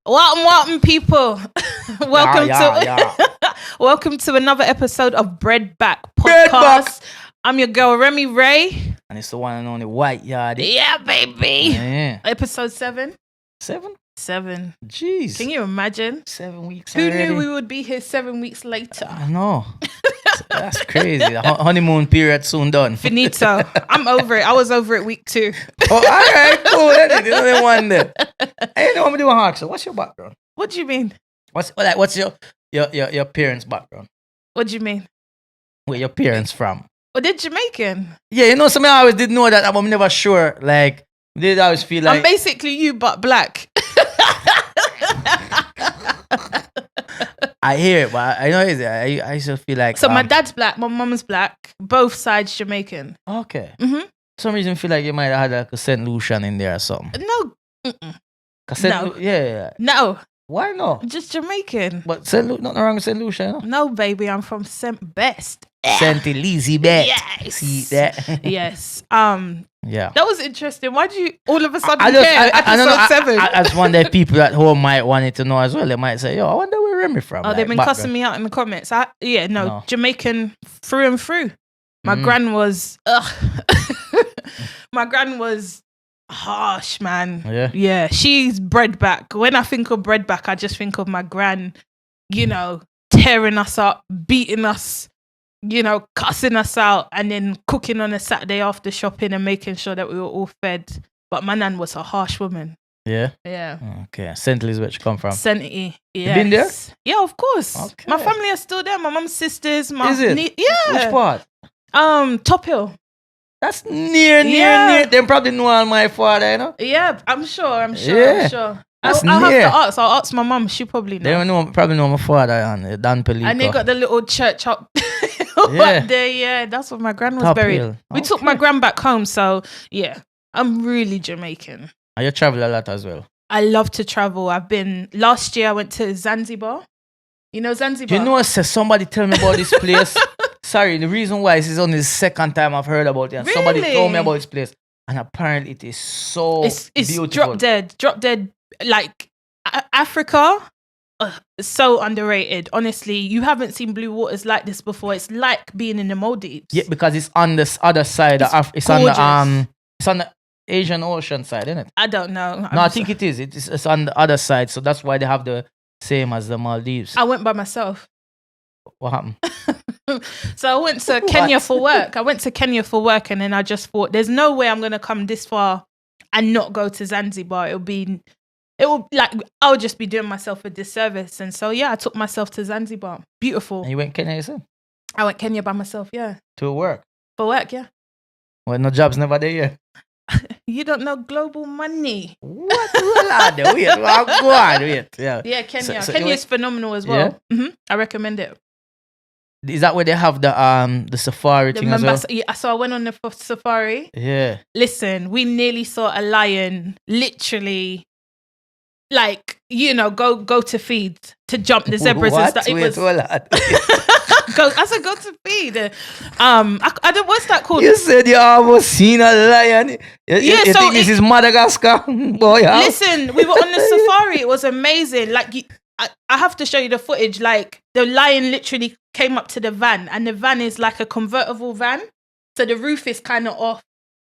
Welcome, people. welcome welcome to another episode of Bread Back Podcast. I'm your girl Remy Ray, and it's the one and only White Yardie. Yeah, baby. Yeah. Episode 7. 7? 7. Jeez. Can you imagine? 7 weeks. Who already? knew we would be here 7 weeks later? I know. That's crazy. The honeymoon period soon done. Finito. I'm over it. I was over it week 2. Oh, all right, cool. That's the only one there. Hey, you know what I'm doing, Hawk? So, what's your background? What do you mean? What's your parents' background? What do you mean? Where your parents from? Well, they're Jamaican. Yeah, you know, some I always did know that, but I'm never sure. Like, did always feel like I'm basically you, but black. I hear it, but I know it's I used to feel like so. My dad's black, my mum's black, both sides Jamaican. Okay. Mm-hmm. For some reason, I feel like you might have had like a St. Lucian in there or something. No. No. Yeah. No. Why not? Just Jamaican. But nothing wrong with St. Lucia, you know? No, baby, I'm from St. Best. St. Elizabeth. Yes. See that? Yes. Yeah. That was interesting. Why do you all of a sudden I care? Episode 7. I just wonder if people at home might want it to know as well. They might say, yo, I wonder where Remy from. Oh, like, they've been background. cussing me out in the comments. No. Jamaican through and through. My gran was my gran was harsh, man. Yeah, she's bread back. When I think of bread back, I just think of my gran, tearing us up, beating us, cussing us out, and then cooking on a Saturday after shopping and making sure that we were all fed. But my nan was a harsh woman. Yeah? Yeah. Okay. St. Elizabeth, you come from? St. E. Yeah. You been there? Yeah, of course. Okay. My family are still there. My mum's sisters. Is it? Yeah. Which part? Top Hill. That's near. They probably know all my father, you know? Yeah, I'm sure. Yeah. That's I'll near. have to ask. I'll ask my mum. She probably knows. They probably know my father and Dan Pelico. And they got the little church up, up there. Yeah, that's where my gran was Top buried. Hill. We took my gran back home, so yeah, I'm really Jamaican. And you travel a lot as well. I love to travel. Last year I went to Zanzibar. You know Zanzibar? You know, somebody tell me about this place. Sorry, the reason why this is only the second time I've heard about it. And Really? Somebody told me about this place. And apparently it is so It's beautiful. drop dead. Like Africa, is so underrated. Honestly, you haven't seen blue waters like this before. It's like being in the Maldives. Yeah, because it's on this other side. It's on the Asian Ocean side, isn't it? I don't know. I think it is. It's on the other side. So that's why they have the same as the Maldives. I went by myself. What happened? So I went to Kenya for work. And then I just thought, there's no way I'm going to come this far and not go to Zanzibar. I'll just be doing myself a disservice. And so, yeah, I took myself to Zanzibar. Beautiful. And you went Kenya yourself? I went Kenya by myself, yeah. To work? For work, yeah. Well, no jobs never there yet. You don't know global money. What? Wait. Go on, wait. Yeah, Kenya. So Kenya is phenomenal as well. Yeah? Mm-hmm. I recommend it. Is that where they have the safari thing as well? Yeah, so I went on the safari. Yeah. Listen, we nearly saw a lion literally, go to feed, to jump the zebras and stuff. I said go to feed. I don't. What's that called? You said you almost seen a lion. You think this is Madagascar? Boy, listen, we were on the safari. It was amazing. I have to show you the footage. Like, the lion literally came up to the van, and the van is like a convertible van. So the roof is kind of off,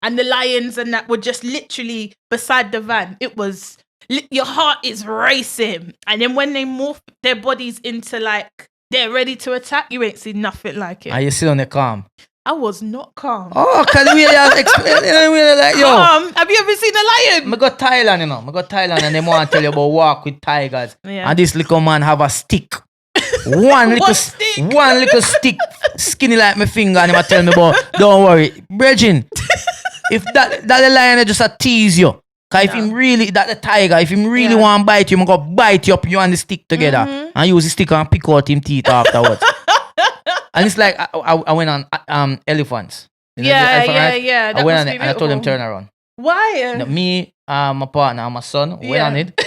and the lions and that were just literally beside the van. It was, your heart is racing. And then when they morph their bodies into they're ready to attack, you ain't seen nothing like it. Are you still on the calm? I was not calm. Oh, because we have explained, like, yo. Have you ever seen a lion? I go Thailand, and they want to tell you about walk with tigers. Yeah. And this little man have a stick. One little stick, skinny like my finger, and he might tell me about, don't worry, Bridging, if that the lion just a tease you. Because if him really, the tiger, if him really want to bite you, I'm going to bite you up, you and the stick together. And use the stick and pick out him teeth afterwards. And it's like, I went on elephants. You know, yeah. I went on it and I told them turn around. Why? Me, my partner, and my son went on it.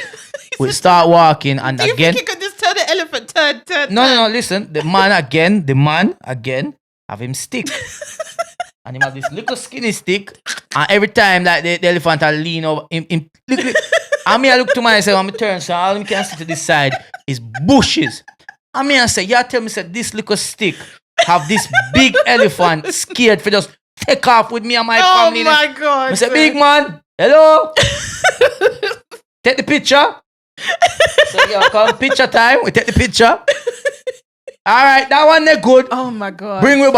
We start walking, and Do you again. think you could just tell the elephant turn? No, listen. The man again, have him stick. And he have this little skinny stick. And every time the elephant will lean over, him I mean, I look to myself, I'm turn, so all I can see to this side is bushes. I mean, I say, y'all tell me, say, this little stick have this big elephant scared for just take off with me and my family. Oh my God. I say, big man, hello? Take the picture. So, y'all come, picture time. We take the picture. All right, that one they're good. Oh my God. Bring we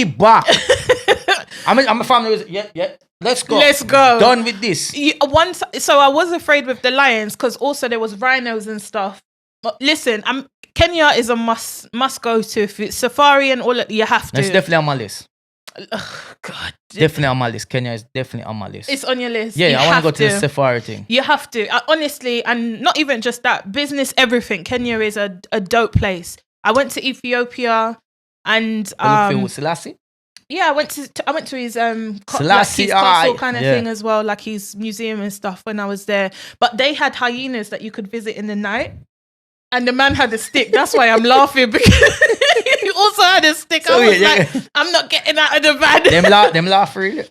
back. I'm a family. Yeah. Let's go. Done with this. So I was afraid with the lions because also there was rhinos and stuff. But listen, Kenya is a must go to. If it's safari and all that, you have to. It's definitely on my list. Oh God. Definitely on my list. Kenya is definitely on my list. It's on your list. Yeah, I want to go to the safari thing. You have to. Honestly, and not even just that. Business, everything. Kenya is a dope place. I went to Ethiopia and Selassie? Yeah, I went to his Selassie, his castle kind of thing as well, like his museum and stuff when I was there. But they had hyenas that you could visit in the night. And the man had a stick. That's why I'm laughing, because he also had a stick. So I was like, I'm not getting out of the van. Them laugh really.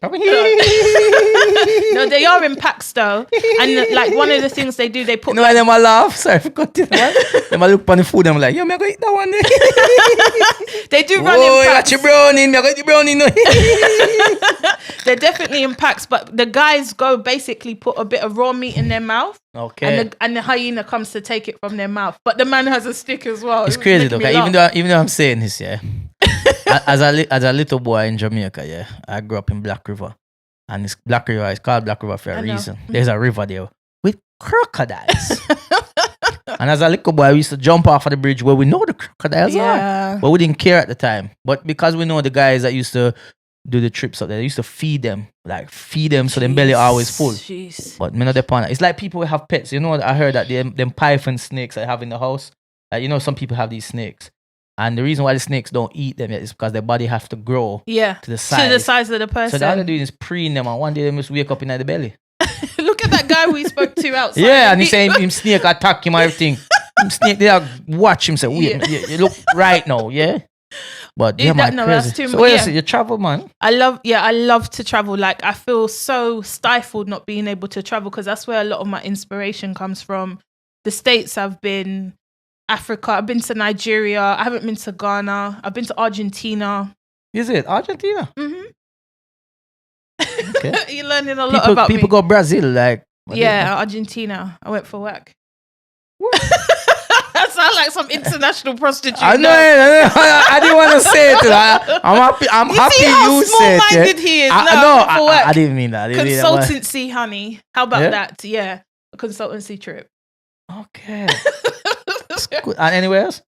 No, they are in packs though. And like one of the things they do, they put. No, them a laugh. Sorry, for cutting. Them a look on the food. I'm like, yo, me go eat that one. They do run in packs. Oh, you brownie. Me go eat the brownie. No. They're definitely in packs, but the guys go basically put a bit of raw meat in their mouth. Okay. And the hyena comes to take it from their mouth. But the man has a stick as well. It's crazy though. Even though I'm saying this, yeah. as a little boy in Jamaica, yeah, I grew up in Black River. And this Black River is called Black River for a reason. There's a river there with crocodiles. And as a little boy, we used to jump off of the bridge where we know the crocodiles are. But we didn't care at the time. But because we know the guys that used to do the trips up there, they used to feed them so their belly always full. Jeez. But me not depend. It's like people who have pets. You know, I heard that them python snakes I have in the house. Like, you know, some people have these snakes. And the reason why the snakes don't eat them yet is because their body have to grow to the size of the person. So all they're doing is preen them, and one day they must wake up in the belly. Look at that guy we spoke to outside. Yeah, and he's saying him snake attack him and everything. Him snake, they watch him say, wait, you look right now, yeah? But yeah, man, crazy. Too so wait, you travel, man. I love to travel. Like, I feel so stifled not being able to travel, because that's where a lot of my inspiration comes from. The States, I've been, Africa, I've been to Nigeria, I haven't been to Ghana, I've been to Argentina. Is it Argentina? Mm-hmm. Okay. You're learning a lot about people go Brazil, like. Argentina. I went for work. That sounds like some international prostitute. I know. I didn't want to say it. I'm happy you said it. Small-minded he is. I didn't mean that. Consultancy, honey. How about that? Yeah, a consultancy trip. Okay. Good. And anywhere else?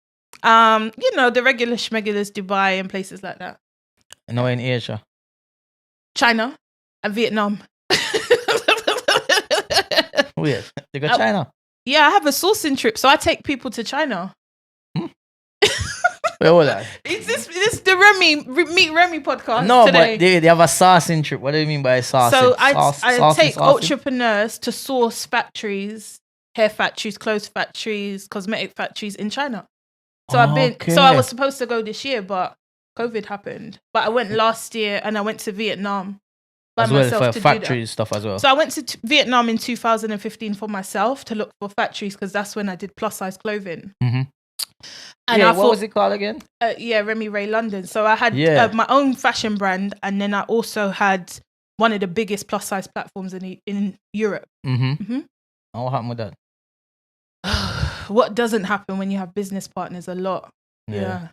The regular schmegulars, Dubai and places like that. No, in Asia. China and Vietnam. Weird. You go China? Yeah, I have a sourcing trip, so I take people to China. Where was that? Is this the Meet Remy podcast? No, today? But they have a sourcing trip. What do you mean by sourcing? So I take entrepreneurs to source factories, hair factories, clothes factories, cosmetic factories in China. So I was supposed to go this year, but COVID happened. But I went last year, and I went to Vietnam by myself to factory stuff as well. So I went to Vietnam in 2015 for myself to look for factories, because that's when I did plus size clothing. Mm-hmm. And what was it called again? Remy Ray London. So I had my own fashion brand, and then I also had one of the biggest plus size platforms in Europe. Mm-hmm. Mm-hmm. And what happened with that? What doesn't happen when you have business partners? A lot. Yeah.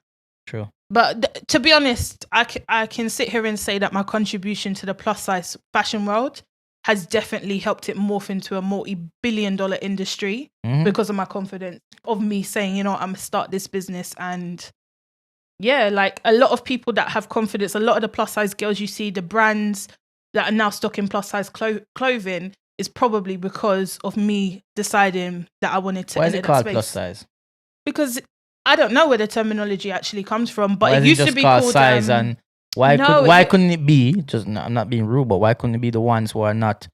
True. But to be honest, I can sit here and say that my contribution to the plus size fashion world has definitely helped it morph into a multi-billion-dollar industry because of my confidence of me saying, I'm going to start this business. And like a lot of people that have confidence, a lot of the plus size girls you see, the brands that are now stocking plus size clothing is probably because of me deciding that I wanted to. Why is it called plus size? Because I don't know where the terminology actually comes from, but it used to be called size. And why couldn't it be? I'm not being rude, but why couldn't it be the ones who are not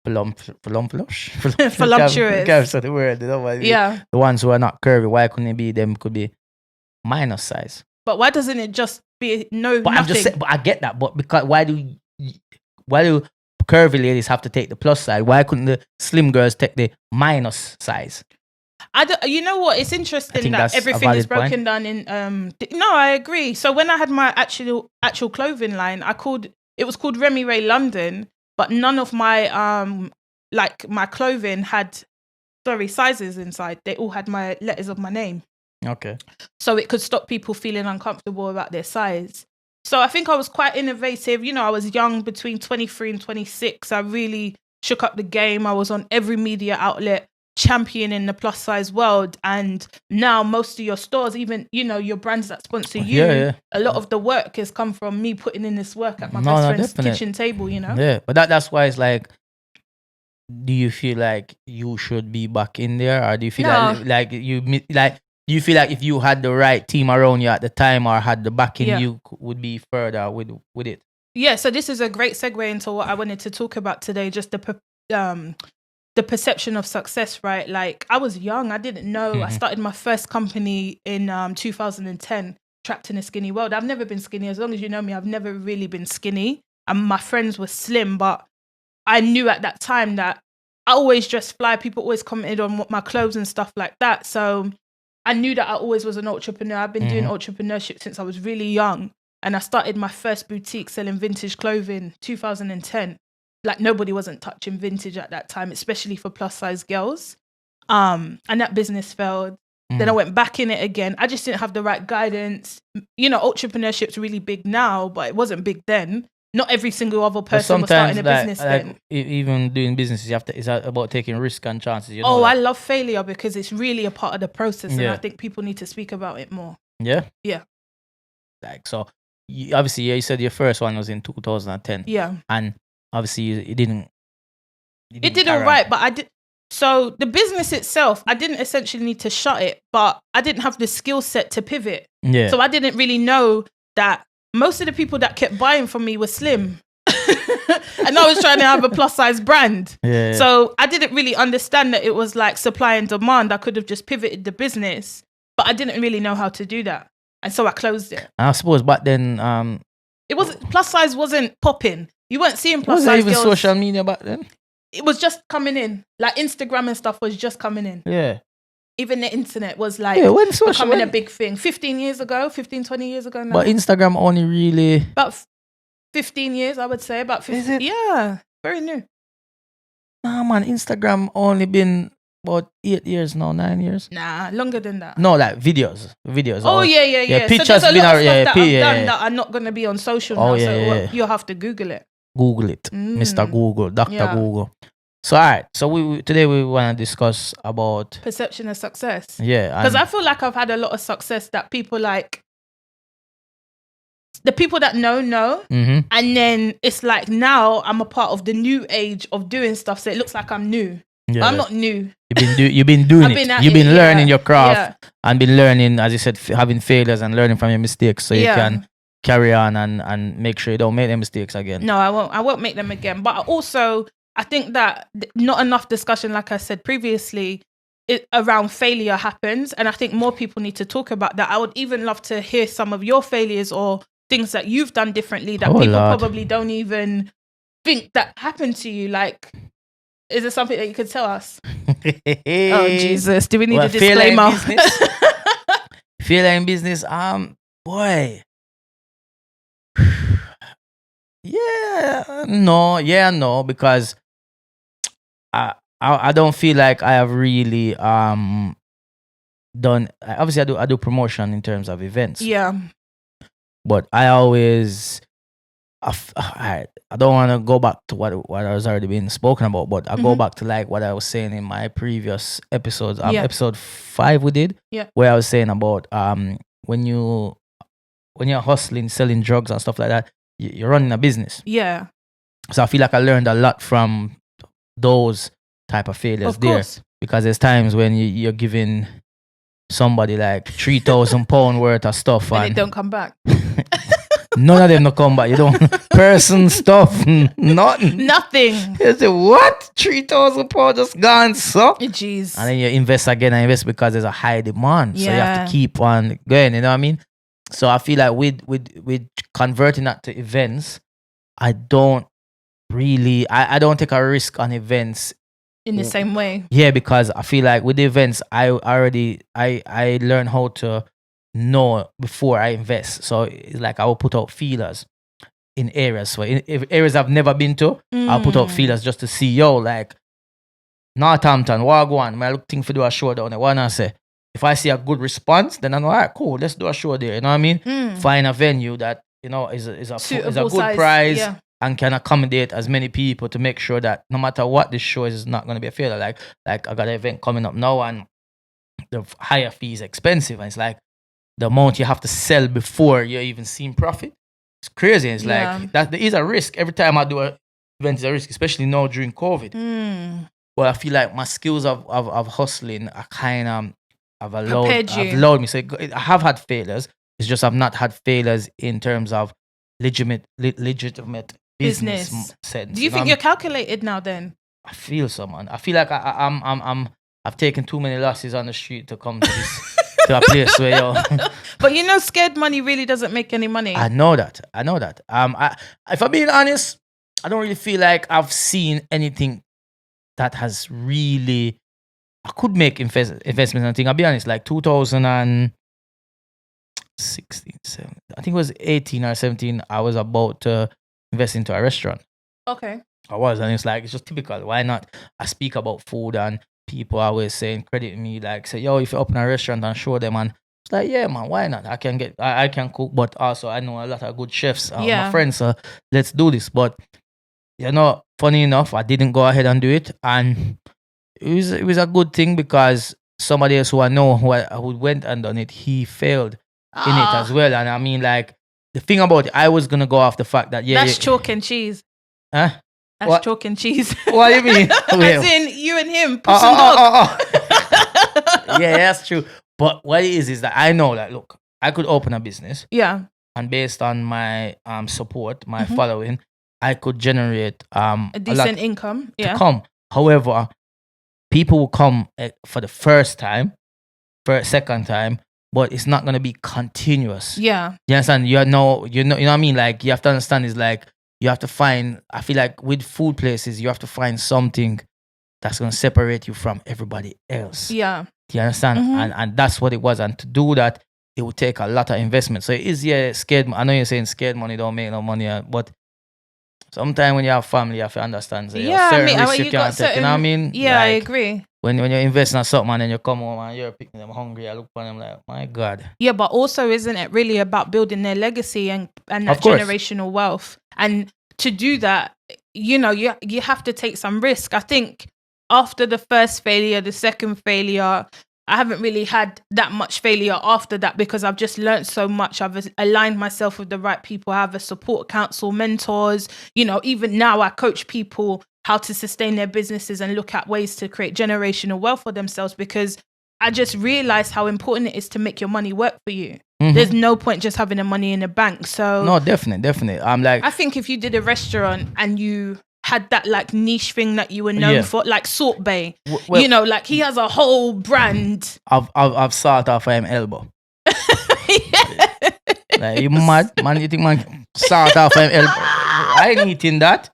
voluptuous? Voluptuous. So the word, the ones who are not curvy. Why couldn't it be them? Could be minus size. But why doesn't it just be nothing? But I get that. But because why do curvy ladies have to take the plus size? Why couldn't the slim girls take the minus size? You know what? It's interesting that everything is broken down in. No, I agree. So when I had my actual clothing line, it was called Remy Ray London, but none of my my clothing had sizes inside. They all had my letters of my name. Okay. So it could stop people feeling uncomfortable about their size. So I think I was quite innovative. You know, I was young, between 23 and 26. I really shook up the game. I was on every media outlet championing the plus size world. And now most of your stores, even, you know, your brands that sponsor you, a lot of the work has come from me putting in this work at my best friend's kitchen table, you know? Yeah, but that's why it's like, do you feel like you should be back in there? Or do you feel do you feel like if you had the right team around you at the time or had the backing, you would be further with it? Yeah, so this is a great segue into what I wanted to talk about today, just the perception of success, right? Like, I was young, I didn't know. I started my first company in 2010, Trapped in a Skinny World. I've never been skinny. As long as you know me, I've never really been skinny. And my friends were slim, but I knew at that time that I always dressed fly. People always commented on my clothes and stuff like that. So I knew that I always was an entrepreneur. I've been doing entrepreneurship since I was really young. And I started my first boutique selling vintage clothing 2010. Like, nobody wasn't touching vintage at that time, especially for plus size girls. And that business failed. Then I went back in it again. I just didn't have the right guidance. You know, entrepreneurship's really big now, but it wasn't big then. Not every single other person was starting a business then. Even doing business, it's about taking risks and chances. I love failure because it's really a part of the process, and I think people need to speak about it more. Yeah? Yeah. Like, so, obviously, you said your first one was in 2010. Yeah. And obviously, it didn't all right, but I did. So the business itself, I didn't essentially need to shut it, but I didn't have the skill set to pivot. Yeah. So I didn't really know that most of the people that kept buying from me were slim. And I was trying to have a plus size brand. Yeah. So I didn't really understand that it was like supply and demand. I could have just pivoted the business, but I didn't really know how to do that. And so I closed it. I suppose back then, it wasn't, plus size wasn't popping. You weren't seeing plus was size even girls. social media back then? It was just coming in. Like, Instagram and stuff was just coming in. Yeah. Even the internet was like becoming a big thing. 15 years ago, 15, 20 years ago now. But Instagram only really... About 15 years, I would say. About 15. Is it? Yeah, very new. Nah, man, Instagram only been about 8 years now, 9 years. Nah, longer than that. No, like videos. Oh, yeah. Pictures so there's a lot of stuff that I've done that are not going to be on social now. So you'll have to Google it. Google it. Mr. Google, Dr. Google. So, all right. So, today we want to discuss about... perception of success. Yeah. Because I feel like I've had a lot of success that people like... The people that know. And then it's like, now I'm a part of the new age of doing stuff. So it looks like I'm new. Yeah. But I'm not new. You've been doing it. You've been learning your craft and been learning, as you said, having failures and learning from your mistakes so you can carry on and make sure you don't make them mistakes again. No, I won't make them again. But also, I think that not enough discussion, like I said previously, around failure happens. And I think more people need to talk about that. I would even love to hear some of your failures or things that you've done differently that people probably don't even think that happened to you. Like, is there something that you could tell us? Oh, Jesus. Do we need a disclaimer? Failure in business? Boy. No, because I don't feel like I have really done. Obviously, I do promotion in terms of events. Yeah, but I always I don't want to go back to what has already been spoken about, but I go back to like what I was saying in my previous episodes. Episode 5 we did, where I was saying about when you're hustling, selling drugs and stuff like that, you're running a business. Yeah. So I feel like I learned a lot from those type of failures because there's times when you're giving somebody like £3,000 worth of stuff and it don't come back. None of them no come back. You don't person stuff, nothing. You say, what? £3,000 just gone, so? Jeez. And then you invest again and invest because there's a high demand. So you have to keep on going, you know what I mean? So I feel like with converting that to events, I don't really, I don't take a risk on events. In the same way. Yeah, because I feel like with the events, I learn how to know before I invest. So it's like I will put out feelers in areas. So if areas I've never been to, I'll put out feelers just to see, like Northampton, Wagwan, I look for do a show down there. What I say? If I see a good response, then I'm all right, cool, let's do a show there. You know what I mean? Find a venue that, is a good size, price and can accommodate as many people to make sure that no matter what this show is, it's not going to be a failure. Like I got an event coming up now and the higher fee is expensive. And it's like the amount you have to sell before you're even seeing profit. It's crazy. It's like that there is a risk. Every time I do an event, is a risk, especially now during COVID. But I feel like my skills of hustling are kind of have allowed me. So I have had failures. It's just I've not had failures in terms of legitimate business sense. Do you think you're calculated now? Then I feel so, man. I feel like I've taken too many losses on the street to come to this to a place where But scared money really doesn't make any money. I know that. If I'm being honest, I don't really feel like I've seen anything that has really. I could make investments and things. I'll be honest, like 2016, 17, I think it was 18 or 17, I was about to invest into a restaurant. Okay. I was, and it's just typical. Why not? I speak about food and people always saying, credit me, like say, yo, if you open a restaurant and show them, and it's like, yeah, man, why not? I can cook, but also I know a lot of good chefs, my friends, so let's do this. But funny enough, I didn't go ahead and do it, and it was a good thing because somebody else who I know who went and done it, he failed in it as well. And I mean, like, the thing about it, I was gonna go off the fact that that's chalk and cheese. Huh? That's chalk and cheese. What do you mean? As in you and him, puss and dog. Yeah, that's true. But what it is that I know that, look, I could open a business. Yeah. And based on my support, my following, I could generate a decent income. To come. However, people will come for the first time, for a second time, but it's not gonna be continuous. Yeah. You understand? You know what I mean? Like, you have to understand is like you have to find, I feel like with food places, you have to find something that's gonna separate you from everybody else. Yeah. Do you understand? And that's what it was. And to do that, it would take a lot of investment. So it is scared. I know you're saying scared money don't make no money, but sometimes when you have family, you have to understand. So certain risks you can't take. You know what I mean? Yeah, I agree. When you're investing in something and then you come home and you're picking them hungry, I look for them like, my God. Yeah, but also isn't it really about building their legacy and that generational wealth? And to do that, you have to take some risk. I think after the first failure, the second failure, I haven't really had that much failure after that because I've just learned so much. I've aligned myself with the right people. I have a support council, mentors. Even now I coach people how to sustain their businesses and look at ways to create generational wealth for themselves because I just realized how important it is to make your money work for you. There's no point just having the money in the bank. So no, definitely. I think if you did a restaurant and you had that like niche thing that you were known for, like Salt Bay, like he has a whole brand. I've salt off him elbow. Like, you mad, man? You think man salt off him elbow? I ain't eating that.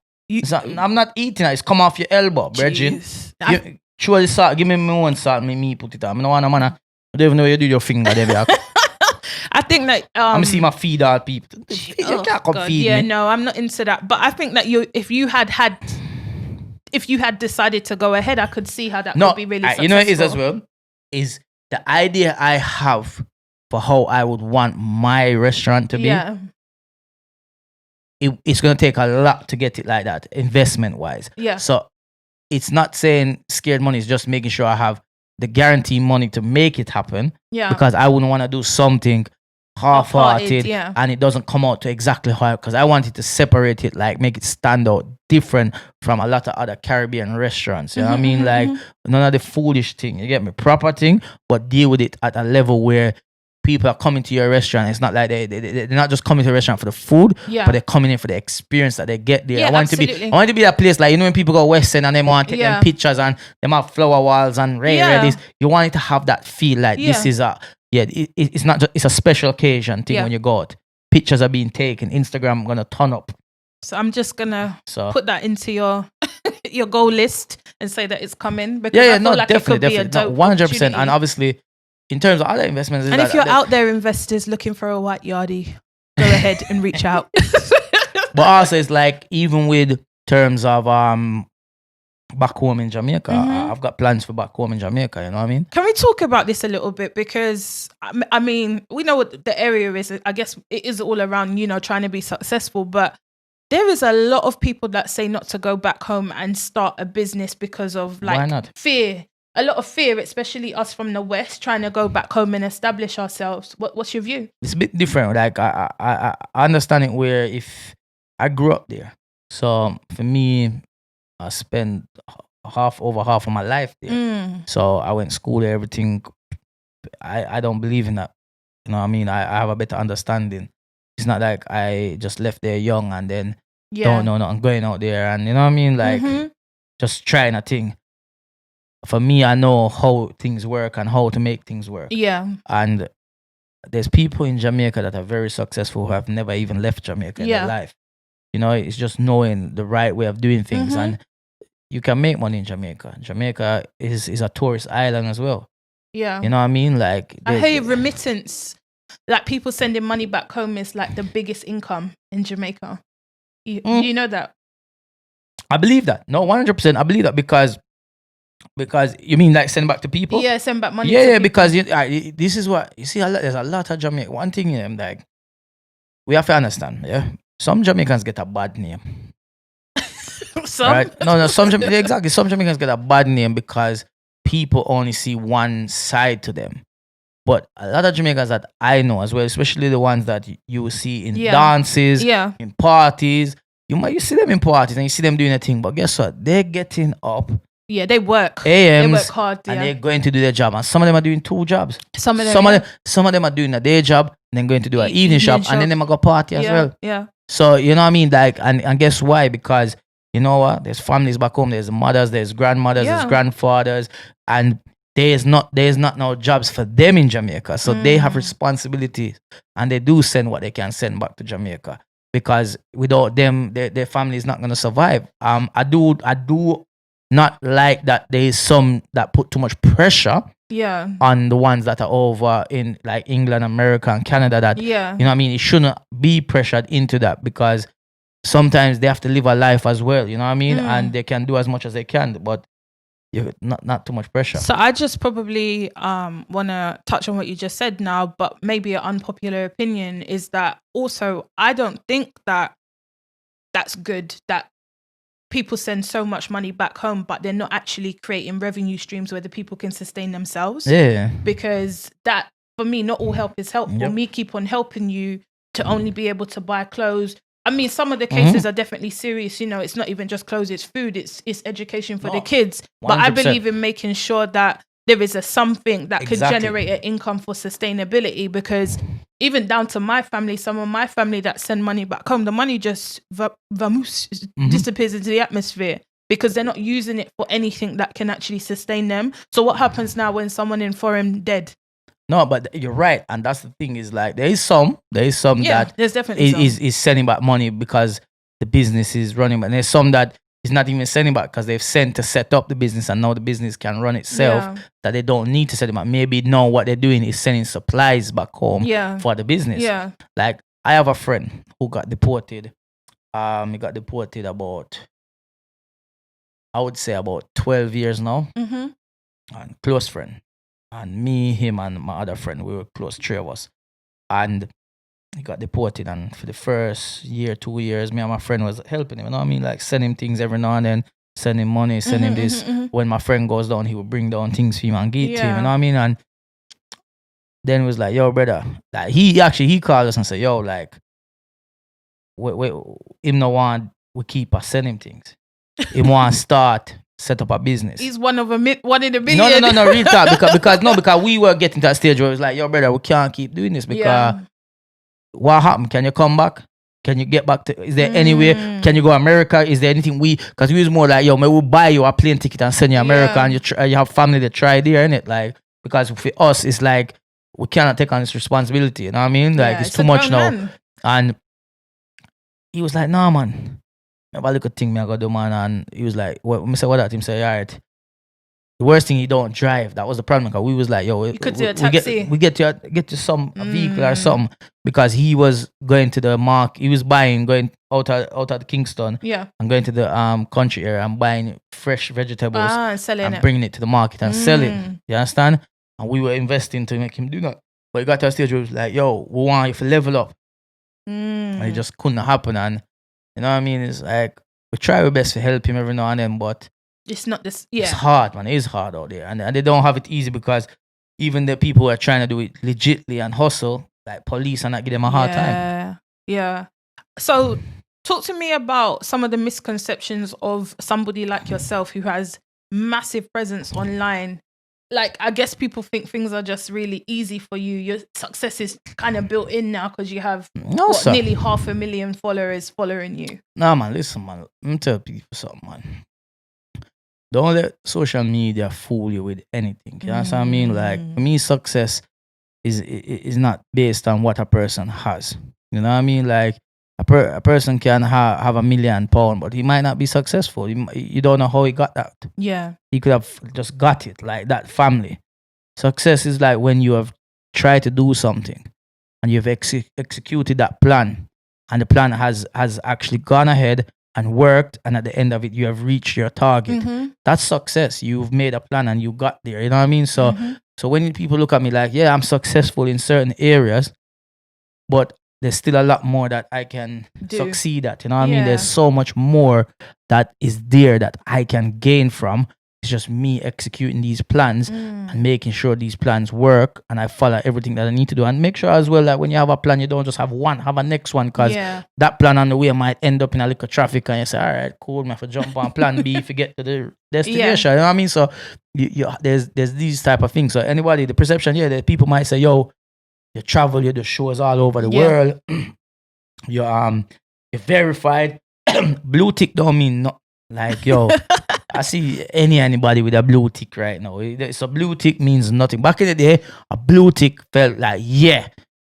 I'm not eating it. It's come off your elbow, Bridget. Surely salt. Give me one salt. Me put it on. I don't want man. I don't even know where you do your finger there. I think that I'm see my feed all people. You can't come feed me. No, I'm not into that. But I think that if you had decided to go ahead, I could see how that would be really successful. You know what it is as well? Is the idea I have for how I would want my restaurant to be. Yeah. It's going to take a lot to get it like that, investment wise. Yeah. So it's not saying scared money, it's just making sure I have the guaranteed money to make it happen. Yeah. Because I wouldn't want to do something half-hearted and it doesn't come out to exactly how, because I wanted to separate it, like make it stand out different from a lot of other Caribbean restaurants. You know what I mean? Like none of the foolish thing, you get me? Proper thing, but deal with it at a level where people are coming to your restaurant. It's not like they're not just coming to the restaurant for the food, but they're coming in for the experience that they get there. I want it to be a place like, when people go West End and they want to take them pictures and they have flower walls and this. You want it to have that feel like this is it's not just, it's a special occasion thing when you go out. Pictures are being taken. Instagram gonna turn up. So I'm just gonna So put that into your your goal list and say that it's coming, because yeah, I feel no, like definitely, it could be a dope 100%. opportunity. And obviously, in terms of other investments, And if you're out there, investors looking for a white yardie, go ahead and reach out. but also it's like even with terms of back home in Jamaica, I've got plans for back home in Jamaica. You know what I mean? Can we talk about this a little bit? Because I mean, we know what the area is. I guess it is all around, trying to be successful. But there is a lot of people that say not to go back home and start a business because of Why not? fear. A lot of fear, especially us from the West, trying to go back home and establish ourselves. What's your view? It's a bit different. Like I understand it where if I grew up there, so for me, I spent over half of my life there. So I went to school there, everything. I don't believe in that. You know what I mean? I have a better understanding. It's not like I just left there young and then don't know nothing going out there, and you know what I mean? Like just trying a thing. For me, I know how things work and how to make things work. Yeah. And there's people in Jamaica that are very successful who have never even left Jamaica in their life. You know, it's just knowing the right way of doing things. And you can make money in Jamaica. Jamaica is a tourist island as well. Yeah. You know what I mean? Like I hear remittance, like people sending money back home is like the biggest income in Jamaica. You know that? I believe that. No, 100%. I believe that because you mean like send back to people? Yeah, send back money. Yeah, because this is what you see. There's a lot of Jamaica. One thing, like we have to understand. Yeah, some Jamaicans get a bad name. Some? Right? No, some exactly. Some Jamaicans get a bad name because people only see one side to them. But a lot of Jamaicans that I know as well, especially the ones that you will see in dances, in parties, you see them in parties and you see them doing a thing. But guess what? They're getting up. Yeah, they work. AMs, they work hard, and they're going to do their job. And some of them are doing 2 jobs. Some of them are doing a day job, and then going to do an evening job, and then they might go party as well. Yeah. So you know what I mean? Like, and guess why? Because you know what? There's families back home. There's mothers, there's grandmothers, there's grandfathers, and there's not no jobs for them in Jamaica. So they have responsibilities, and they do send what they can send back to Jamaica, because without them, their family is not going to survive. I do not like that there is some that put too much pressure on the ones that are over in like England, America, and Canada, that you know what I mean, it shouldn't be pressured into that, because sometimes they have to live a life as well, you know what I mean, and they can do as much as they can, but not too much pressure. So I just probably want to touch on what you just said now, but maybe an unpopular opinion is that also I don't think that that's good, that people send so much money back home, but they're not actually creating revenue streams where the people can sustain themselves. Yeah. Because that, for me, not all help is helpful. Me keep on helping you to only be able to buy clothes. I mean, some of the cases are definitely serious. You know, it's not even just clothes, it's food, it's education for the kids. 100%. But I believe in making sure that there is something that could generate an income for sustainability, because even down to my family, some of my family that send money back home, the money just disappears into the atmosphere because they're not using it for anything that can actually sustain them. So what happens now when someone in foreign dead? No, but you're right, and that's the thing, is like there is some that there's definitely is sending back money because the business is running, but there's some that is not even sending back because they've sent to set up the business, and now the business can run itself, that they don't need to send it back. Maybe now what they're doing is sending supplies back home for the business. Yeah. Like I have a friend who got deported. He got deported about, I would say, about 12 years now. And close friend. And me, him, and my other friend, we were close, 3 of us. And he got deported, and for the first year, 2 years, me and my friend was helping him. You know what I mean? Like send him things every now and then, send him money, send him this. When my friend goes down, he would bring down things for him and give to him. You know what I mean? And then he was like, "Yo, brother," like he called us and said, "Yo, like, wait, him no want we keep send him things. He want to start." Set up a business. He's one in the million. No, real talk. Because we were getting to that stage where it was like, yo, brother, we can't keep doing this because what happened? Can you come back? Can you get back to? Is there anywhere? Can you go America? Is there anything because we was more like, yo, maybe we'll buy you a plane ticket and send you America, and you have family that try there, innit? Like, because for us, it's like we cannot take on this responsibility. You know what I mean? Like it's too much now, and he was like, nah, man. Have a little thing me I got do, man. And he was like, what? I said, what that? Him say, all right. The worst thing, he don't drive. That was the problem. Because we was like, yo, You could do a taxi. we get to some a vehicle or something, because he was going to the market. He was going out of Kingston, and going to the country area and buying fresh vegetables and selling and it. bringing it to the market and sell it. You understand? And we were investing to make him do that. But he got to a stage where he was like, yo, we want you to level up. And it just couldn't happen. And you know what I mean? It's like, we try our best to help him every now and then, but it's not this. it's hard, man. It is hard out there. And they don't have it easy, because even the people who are trying to do it legitly and hustle, like police, are not give them a hard time. Yeah. So talk to me about some of the misconceptions of somebody like yourself who has massive presence online. Like, I guess people think things are just really easy for you. Your success is kind of built in now because you have nearly 500,000 followers following you. Nah, man, listen, man. Let me tell people something, man. Don't let social media fool you with anything. You know what I mean? Like, for me, success is not based on what a person has. You know what I mean? Like, a person can have £1 million, but he might not be successful. You don't know how he got that. Yeah. He could have just got it, like that family. Success is like when you have tried to do something and you've executed that plan, and the plan has actually gone ahead and worked, and at the end of it, you have reached your target. That's success. You've made a plan and you got there. You know what I mean? So when people look at me like, yeah, I'm successful in certain areas, but there's still a lot more that I can succeed at. You know what I mean? There's so much more that is there that I can gain from. It's just me executing these plans and making sure these plans work, and I follow everything that I need to do, and make sure as well that when you have a plan, you don't just have one, have a next one, because that plan on the way might end up in a little traffic, and you say, all right, cool, man, for jump on plan B if you get to the destination. You know what I mean? So there's these type of things. So anybody, the perception that people might say, yo, you travel, you do shows all over the world, you're verified. Blue tick don't mean no, like, yo. I see anybody with a blue tick right now. So blue tick means nothing. Back in the day, a blue tick felt like,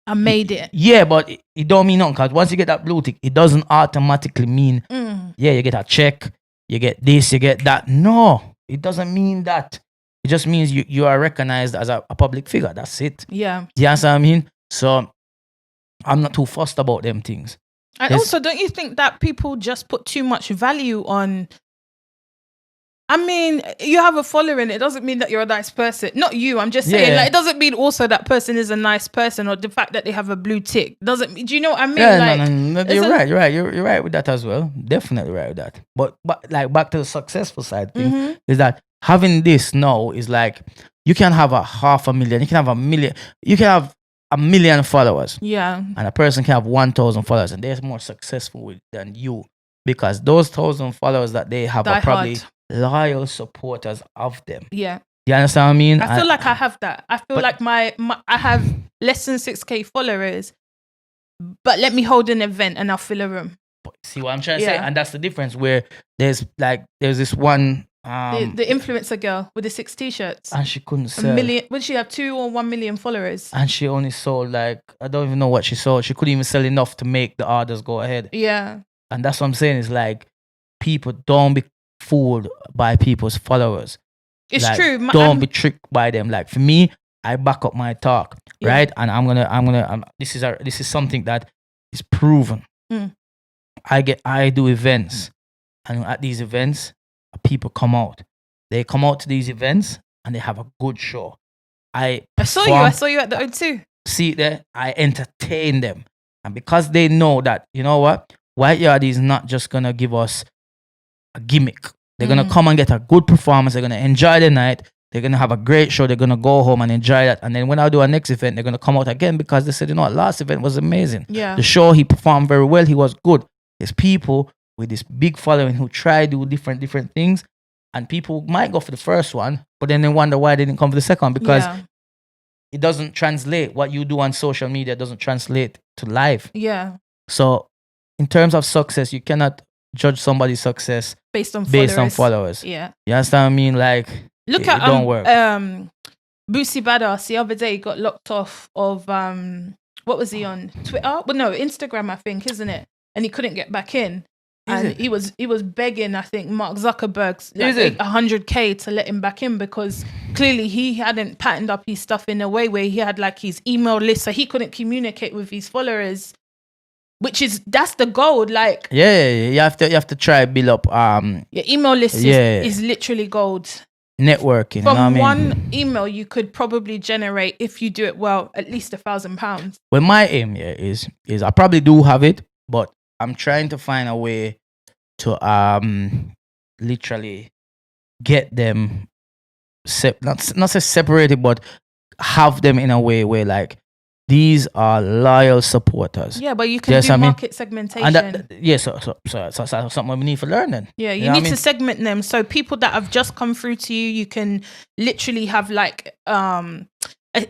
I made it. Yeah, but it don't mean nothing, because once you get that blue tick, it doesn't automatically mean, you get a check, you get this, you get that. No, it doesn't mean that. It just means you are recognized as a public figure. That's it. Yeah. You understand what I mean? So I'm not too fussed about them things. And also, don't you think that people just put too much value on... I mean, you have a following. It doesn't mean that you're a nice person. Not you. I'm just saying, like, it doesn't mean also that person is a nice person, or the fact that they have a blue tick doesn't. Do you know what I mean? Yeah, no, you're right. You're right with that as well. Definitely right with that. But like, back to the successful side thing, is that having this now is like, you can have 500,000. You can have 1 million. You can have 1 million followers. Yeah. And a person can have 1,000 followers, and they're more successful than you, because those 1,000 followers that they have are probably loyal supporters of them. Yeah. You understand what I mean? I feel like I have that. I feel like my I have less than 6K followers, but let me hold an event and I'll fill a room. See what I'm trying to say? And that's the difference, where there's this one the influencer girl with the 6 t-shirts, and she couldn't sell 1 million. Would she have 2 or 1 million followers? And she only sold, like, I don't even know what she sold. She couldn't even sell enough to make the orders go ahead. Yeah. And that's what I'm saying, is like, people don't be fooled by people's followers. It's like, true. Don't be tricked by them. Like, for me, I back up my talk, right? And I'm gonna this is something that is proven. I do events, and at these events, people come out. They come out to these events and they have a good show. I saw you at the O2. See there, I entertain them, and because they know that, you know what, White Yard is not just gonna give us a gimmick. They're going to come and get a good performance. They're going to enjoy the night. They're going to have a great show. They're going to go home and enjoy that. And then when I do a next event, they're going to come out again, because they said, you know what, last event was amazing. Yeah. The show, he performed very well. He was good. There's people with this big following who try to do different things. And people might go for the first one, but then they wonder why they didn't come for the second, because it doesn't translate. What you do on social media doesn't translate to life. Yeah. So in terms of success, you cannot judge somebody's success based on followers. Yeah. You understand what I mean? Like, look at don't work. Boosie Badass the other day, he got locked off of what was he on? Twitter? Well, no, Instagram, I think, isn't it? and he couldn't get back in. And it? he was begging, I think, Mark Zuckerberg's Is it? 100K to let him back in, because clearly he hadn't patterned up his stuff in a way where he had like his email list, so he couldn't communicate with his followers, that's the gold. Like, you have to try build up your email list is literally gold. Networking. From you know what one email, you could probably generate, if you do it well, at least £1,000. Well, my aim here is I probably do have it, but I'm trying to find a way to literally get them not say separated, but have them in a way where like these are loyal supporters. Yeah, but you can do market segmentation. And so something we need to learn then. Yeah, you need to segment them. So people that have just come through to you, you can literally have like an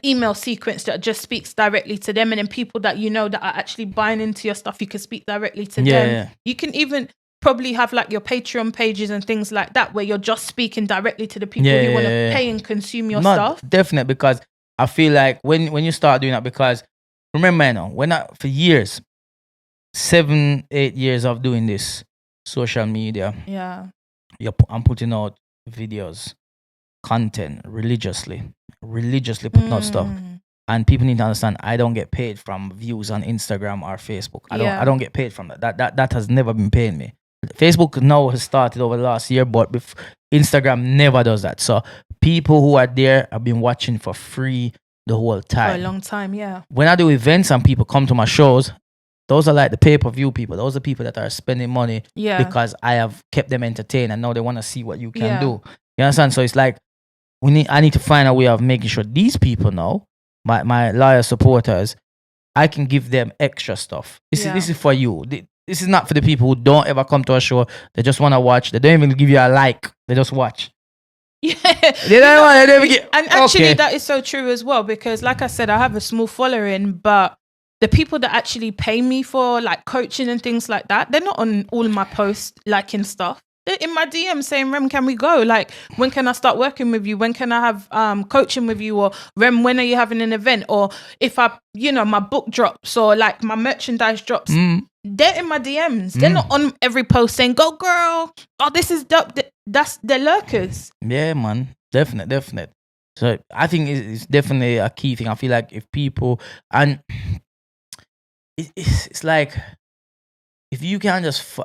email sequence that just speaks directly to them, and then people that you know that are actually buying into your stuff, you can speak directly to them. Yeah. You can even probably have like your Patreon pages and things like that, where you're just speaking directly to the people who want to pay and consume your stuff. Definitely, because I feel like when you start doing that, because remember, for years, 7-8 years of doing this social media, I'm putting out videos, content religiously putting out stuff, and people need to understand I don't get paid from views on Instagram or Facebook. I don't get paid from that. That has never been paying me. Facebook now has started over the last year, but Instagram never does that. So people who are there have been watching for free the whole time. For a long time, yeah. When I do events and people come to my shows, those are like the pay-per-view people. Those are people that are spending money because I have kept them entertained and now they want to see what you can do. You understand? So it's like I need to find a way of making sure these people know, my loyal supporters, I can give them extra stuff. This is for you. This is not for the people who don't ever come to a show. They just want to watch. They don't even give you a like. They just watch. Yeah. Actually, that is so true as well, because like I said, I have a small following, but the people that actually pay me for like coaching and things like that, they're not on all my posts liking stuff. They're in my DM saying, Rem, can we go? Like, when can I start working with you? When can I have coaching with you? Or Rem, when are you having an event? Or if my book drops or like my merchandise drops, they're in my DMs. They're not on every post saying, go girl, oh, this is dope. They're lurkers. Yeah, man. Definite. So I think it's definitely a key thing. I feel like if people, and it's like, if you can just,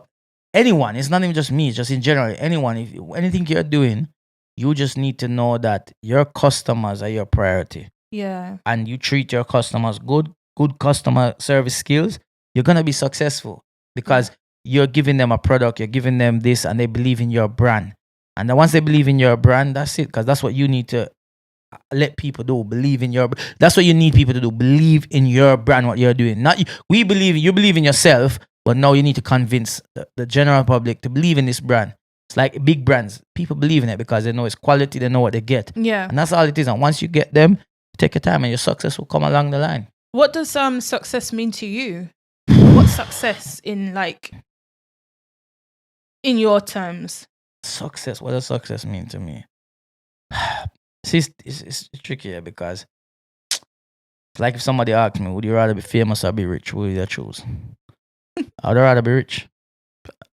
anyone, it's not even just me, it's just in general, anyone, if anything you're doing, you just need to know that your customers are your priority. Yeah. And you treat your customers good customer service skills, you're going to be successful because you're giving them a product, you're giving them this, and they believe in your brand. And then once they believe in your brand, that's it, because that's what you need to let people do. Believe in your, that's what you need people to do. Believe in your brand, what you're doing. Not you believe in yourself, but now you need to convince the general public to believe in this brand. It's like big brands. People believe in it because they know it's quality, they know what they get. Yeah. And that's all it is. And once you get them, take your time and your success will come along the line. What does success mean to you? What's success in your terms? Success. What does success mean to me? See, it's tricky because it's like if somebody asked me, would you rather be famous or be rich? What would you choose? I would rather be rich.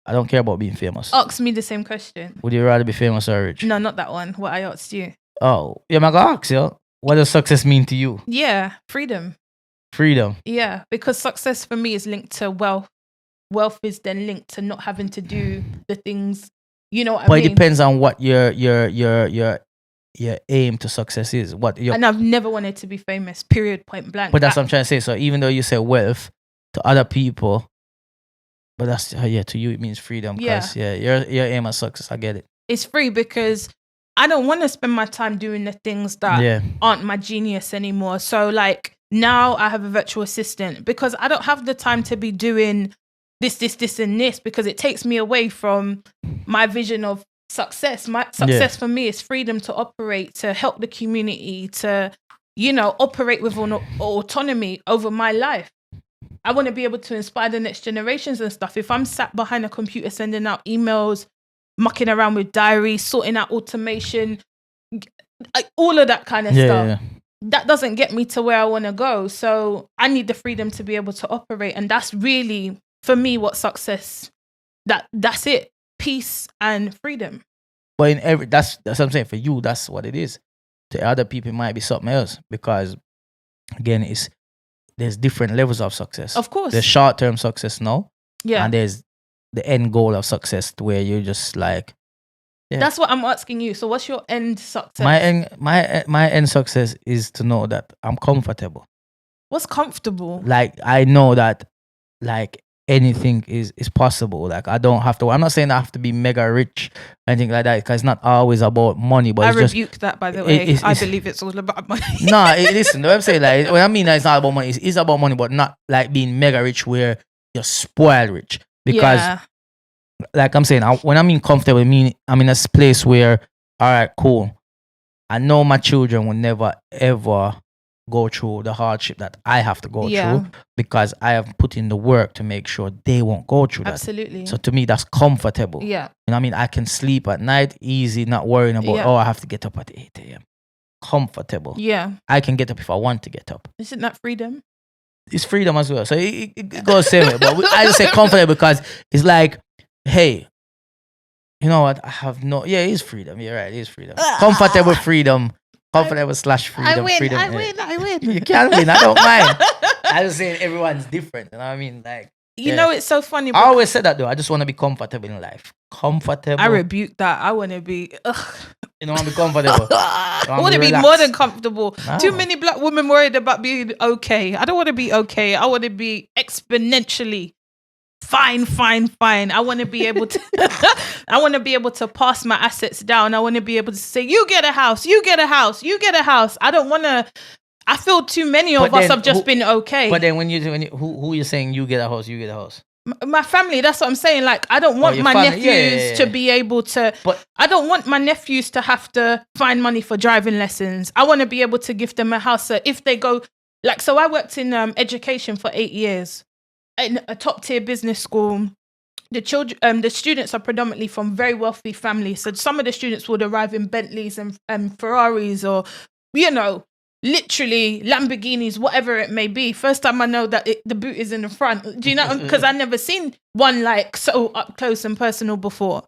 I don't care about being famous. Ask me the same question. Would you rather be famous or rich? No, not that one. What I asked you. Oh, yeah, I'm going to ask you. What does success mean to you? Yeah, freedom. Freedom. Yeah, because success for me is linked to wealth. Wealth is then linked to not having to do the things, you know what I mean? But it depends on what your aim to success is. And I've never wanted to be famous, period, point blank. But that's what I'm trying to say. So even though you say wealth to other people, but that's, to you it means freedom. Because, your aim at success, I get it. It's free because I don't want to spend my time doing the things that aren't my genius anymore. So like now I have a virtual assistant because I don't have the time to be doing this, and this, because it takes me away from my vision of success. My success for me is freedom to operate, to help the community, to, operate with autonomy over my life. I want to be able to inspire the next generations and stuff. If I'm sat behind a computer sending out emails, mucking around with diaries, sorting out automation, all of that kind of stuff, that doesn't get me to where I want to go. So I need the freedom to be able to operate. And that's really for me what success. That's it. Peace and freedom. But in every that's what I'm saying. For you, that's what it is. To other people, it might be something else because again, there's different levels of success. Of course, there's short-term success now, yeah, and there's the end goal of success where you're just like. Yeah. That's what I'm asking you. So, what's your end success? My end success is to know that I'm comfortable. What's comfortable? Like I know that, like anything is possible. Like I don't have to. I'm not saying I have to be mega rich or anything like that because it's not always about money. But I it's rebuke just, that, by the way. I believe it's all about money. No, listen. What I'm saying, like, when I mean that it's not about money, it's about money, but not like being mega rich where you're spoiled rich. Because, like I'm saying, when I mean comfortable, I mean I'm in a place where, all right, cool. I know my children will never ever go through the hardship that I have to go through because I have put in the work to make sure they won't go through that. Absolutely. So to me, that's comfortable. Yeah. You know what I mean? I can sleep at night easy, not worrying about, I have to get up at 8 a.m. Comfortable. Yeah. I can get up if I want to get up. Isn't that freedom? It's freedom as well. So it goes same way. But I just say comfortable because it's like, hey, you know what? I have no... Yeah, it is freedom. You're right. It is freedom. Comfortable freedom. Comfortable / freedom. I win. Freedom. I win. You can win. I don't mind. I just say everyone's different. You know what I mean? Like, you know, it's so funny. I always said that though. I just want to be comfortable in life. Comfortable. I rebuke that. I want to be... You don't want to be comfortable. I want to be more than comfortable. No. Too many black women worried about being okay. I don't want to be okay. I want to be exponentially fine. I want to be able to I want to be able to pass my assets down. I want to be able to say, you get a house, you get a house, you get a house. I don't want to... I feel too many of us have just been okay. But then when you who you're saying you get a house, you get a house? My family, that's what I'm saying. Like, I don't want my nephews to be able to... But I don't want my nephews to have to find money for driving lessons. I want to be able to give them a house. So if they go... Like, so I worked in education for 8 years in a top-tier business school. The students are predominantly from very wealthy families. So some of the students would arrive in Bentleys and Ferraris or, you know... Literally Lamborghinis, whatever it may be. First time I know that the boot is in the front. Do you know? Because I never seen one like so up close and personal before.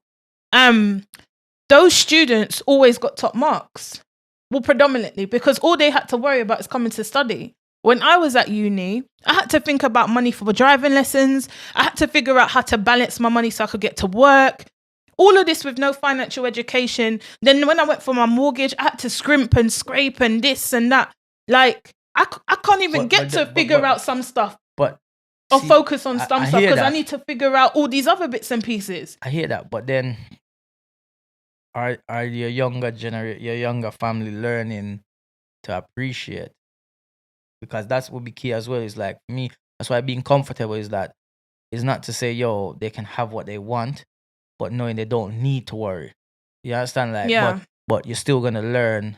Those students always got top marks. Well, predominantly because all they had to worry about is coming to study. When I was at uni, I had to think about money for driving lessons. I had to figure out how to balance my money so I could get to work. All of this with no financial education. Then when I went for my mortgage, I had to scrimp and scrape and this and that. Like, I can't even figure out some stuff. Or focus on some stuff because I need to figure out all these other bits and pieces. I hear that. But then, are your younger family learning to appreciate? Because that's what be key as well. Is like, for me, that's why being comfortable is that, is not to say, yo, they can have what they want, but knowing they don't need to worry. You understand? Like, but you're still gonna learn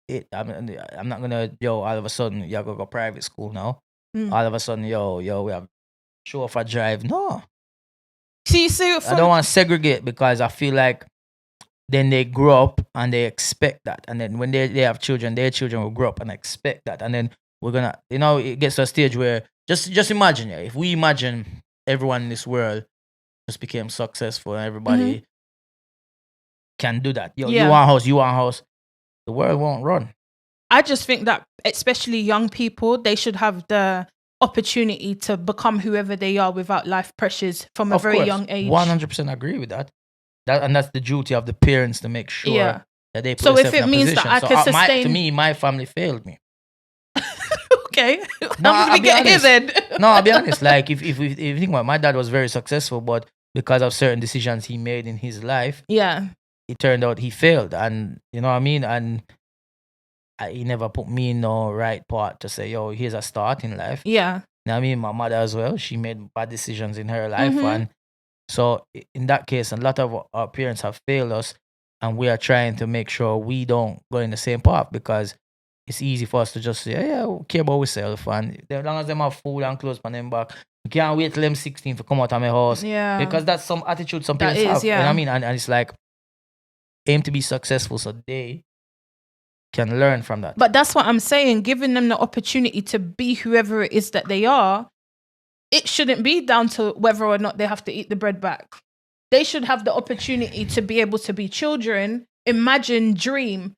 it. I'm not gonna, all of a sudden, you're gonna go private school now. All of a sudden, we have chauffeur drive. No. See, I don't want to segregate because I feel like then they grow up and they expect that. And then when they have children, their children will grow up and expect that. And then we're gonna, it gets to a stage where, just imagine, if we imagine everyone in this world just became successful and everybody can do that. You want a house, the world won't run. I just think that especially young people, they should have the opportunity to become whoever they are without life pressures from a very young age. 100% agree with that. And that's the duty of the parents to make sure that they put so if in it a means position. that I can sustain... To me, my family failed me. Okay. No, how did we get here then? No, I'll be honest. Like, if you think about it, my dad was very successful, but because of certain decisions he made in his life, it turned out he failed. And you know what I mean? And he never put me in no right part to say, yo, here's a start in life. Yeah. You know what I mean? My mother as well, she made bad decisions in her life. And so in that case, a lot of our parents have failed us, and we are trying to make sure we don't go in the same path because it's easy for us to just say, we care about ourselves. And as long as them have food and clothes on them back, we can't wait till them 16 to come out of my house. Yeah. Because that's some attitude some parents have. You know what I mean? And it's like, aim to be successful so they can learn from that. But that's what I'm saying. Giving them the opportunity to be whoever it is that they are, it shouldn't be down to whether or not they have to eat the bread back. They should have the opportunity to be able to be children, imagine, dream.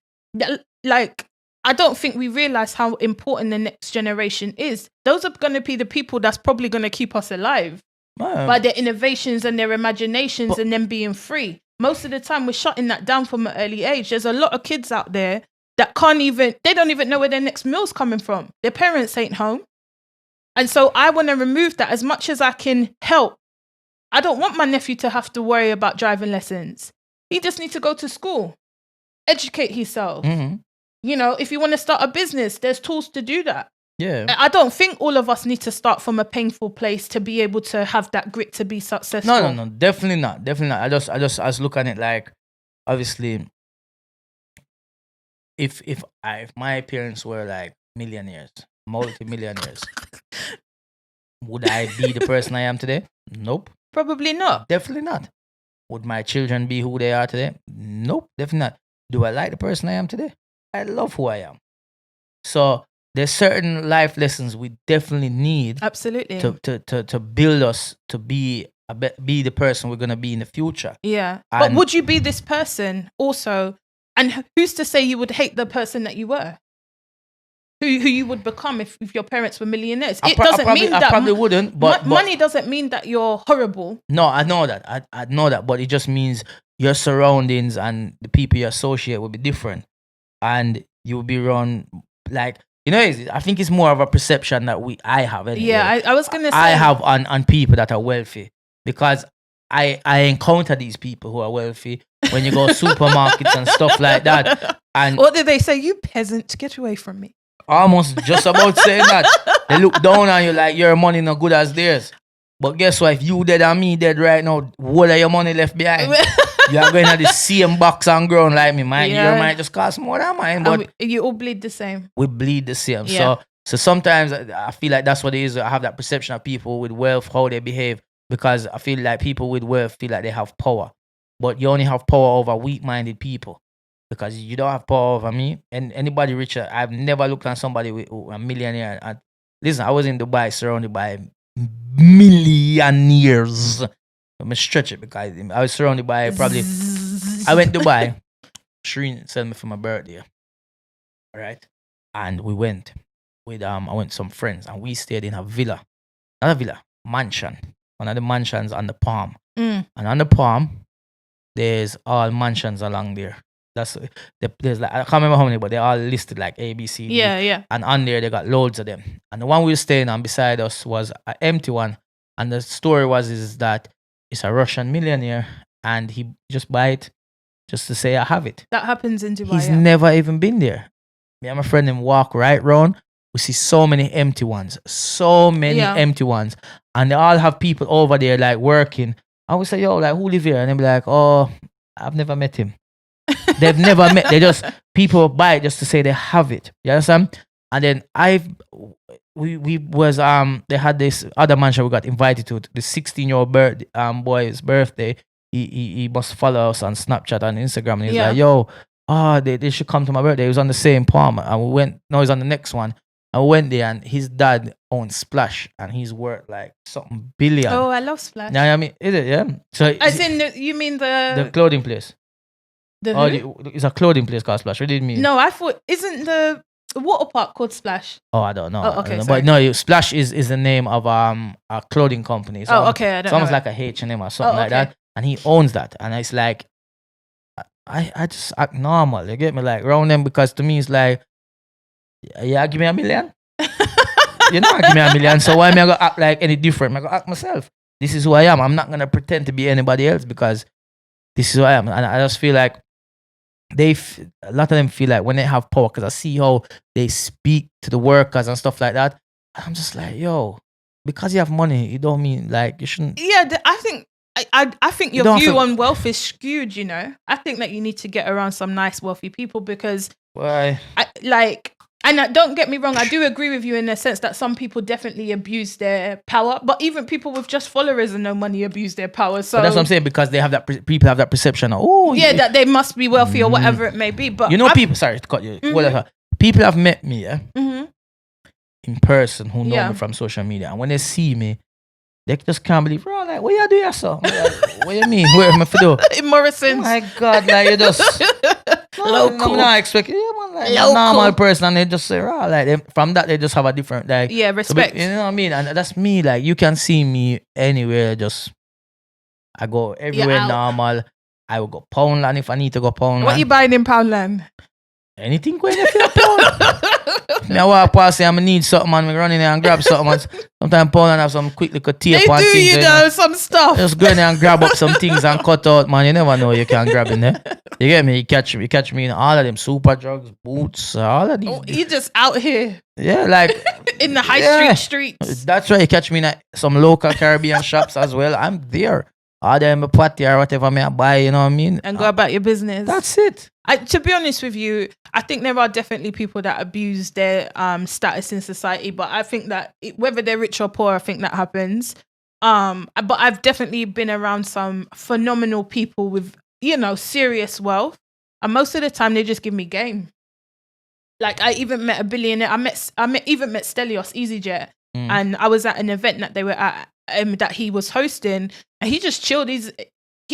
Like, I don't think we realize how important the next generation is. Those are going to be the people that's probably going to keep us alive by their innovations and their imaginations and them being free. Most of the time, we're shutting that down from an early age. There's a lot of kids out there that they don't even know where their next meal's coming from. Their parents ain't home. And so I want to remove that as much as I can help. I don't want my nephew to have to worry about driving lessons. He just needs to go to school, educate himself. Mm-hmm. You know, if you want to start a business, there's tools to do that. Yeah. I don't think all of us need to start from a painful place to be able to have that grit to be successful. No, definitely not. I was looking at it like, obviously, if my parents were like millionaires, multi-millionaires, would I be the person I am today? Nope. Probably not. Definitely not. Would my children be who they are today? Nope, definitely not. Do I like the person I am today? I love who I am. So there's certain life lessons we definitely need. Absolutely. To build us to be the person we're gonna be in the future. Yeah. But would you be this person also? And who's to say you would hate the person that you were? Who you would become if your parents were millionaires? It doesn't mean that I probably wouldn't. But money doesn't mean that you're horrible. No, I know that. I know that, but it just means your surroundings and the people you associate will be different, and you'll be run like, you know. I think it's more of a perception that I have. Anyway. Yeah, I was gonna say I have on people that are wealthy, because I encounter these people who are wealthy when you go supermarkets and stuff like that. And what did they say? You peasant, get away from me. Almost just about saying that. They look down on you like your money not good as theirs. But guess what? If you dead and me dead right now, what are your money left behind? You are going to the same box and ground like me, man. Yeah. Your money just cost more than mine. But you all bleed the same. We bleed the same. Yeah. So sometimes I feel like that's what it is. I have that perception of people with wealth, how they behave. Because I feel like people with wealth feel like they have power. But you only have power over weak-minded people. Because you don't have power over me. And anybody richer, I've never looked at somebody with a millionaire. And listen, I was in Dubai surrounded by millionaires. I'm going to stretch it because I was surrounded by probably... I went to Dubai. Shereen sent me for my birthday. All right? And we went with... I went with some friends and we stayed in a villa. Not a villa, mansion. One of the mansions on the Palm. And on the Palm, there's all mansions along there. There's like, I can't remember how many, but they're all listed like A, B, C, D. Yeah. And on there, they got loads of them. And the one we were staying on beside us was an empty one. And the story is that it's a Russian millionaire and he just buy it just to say I have it. That happens in Dubai. He's never even been there. Me and my friend him walk right round. We see so many empty ones. Empty ones. And they all have people over there like working. And we say, yo, like who live here? And they be like, oh, I've never met him. They've never met. People buy it just to say they have it. You understand? And then they had this other mansion we got invited to, the 16-year-old boy's birthday. He must follow us on Snapchat and Instagram. And he's like, yo, they should come to my birthday. He was on the same Palm. And we went, no, he's on the next one. And we went there and his dad owns Splash and he's worth like something billion. Oh, I love Splash. Now, I mean, is it? Yeah. So as in, you mean the clothing place? It's a clothing place called Splash. What did you mean? No, I thought, isn't the water park called Splash? Oh, I don't know. Oh, okay. But no, Splash is the name of a clothing company. So okay. I don't know. It's almost like a H&M or something like that. And he owns that. And it's like, I just act normal. You get me? Like, around them, because to me, it's like, yeah, give me $1 million. You know, give me $1 million. So why am I going to act like any different? I'm going to act myself. This is who I am. I'm not going to pretend to be anybody else because this is who I am. And I just feel like a lot of them feel like when they have power, because I see how they speak to the workers and stuff like that. I'm just like, yo, because you have money, it don't mean like you shouldn't. Yeah, I think your view on wealth is skewed, you know. I think that you need to get around some nice wealthy people because why? And don't get me wrong, I do agree with you in the sense that some people definitely abuse their power, but even people with just followers and no money abuse their power. So but that's what I'm saying, because they have people have that perception of, that they must be wealthy or whatever it may be. But you know, people. Sorry to cut you. People have met me, in person who know me from social media, and when they see me, They just can't believe, bro, like, what you do yourself? What you mean? Where am I for do? In Morrison's. Oh my God, like, you just... Local. I'm not expecting, yeah, man, like, a Local. normal person, and they just say, right, like, from that, they just have a different, like... Yeah, respect. You know what I mean? And that's me, like, you can see me anywhere, just... I go everywhere normal. I will go Poundland if I need to go Poundland. What you buying in Poundland? Anything going if you Pound. Me I walk past and I need something and me run in there and grab something. And sometimes Poundland have some quick little tape they and do, things. you know, some stuff. Just go in there and grab up some things and cut out, man. You never know you can grab in there. You get me? You catch me in all of them super drugs, boots, all of these. Oh, you just out here. Yeah, like in the high streets. That's right. You catch me in some local Caribbean shops as well. I'm there. Or them a party or whatever me I buy, you know what I mean? And go about your business. That's it. To be honest with you, I think there are definitely people that abuse their status in society, but I think that whether they're rich or poor, I think that happens. But I've definitely been around some phenomenal people with, you know, serious wealth, and most of the time they just give me game. Like I even met a billionaire. I met Stelios EasyJet, and I was at an event that they were at. That he was hosting, and he just chilled.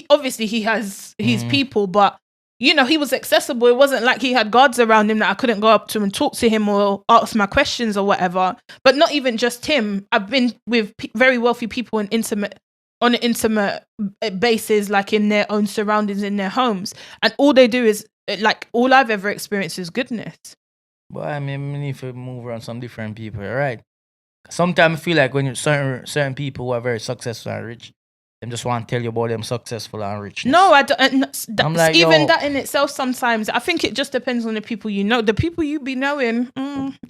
Obviously he has his people, but you know, he was accessible. It wasn't like he had guards around him that I couldn't go up to and talk to him or ask my questions or whatever. But not even just him. I've been with very wealthy people on an intimate basis, like in their own surroundings, in their homes, and all they do is like all I've ever experienced is goodness. Well, I mean, we need to move around some different people, right? Sometimes I feel like when you certain people who are very successful and rich, them just want to tell you about them successful and rich. No, I don't. Like, even that in itself, sometimes I think it just depends on the people you know. The people you be knowing,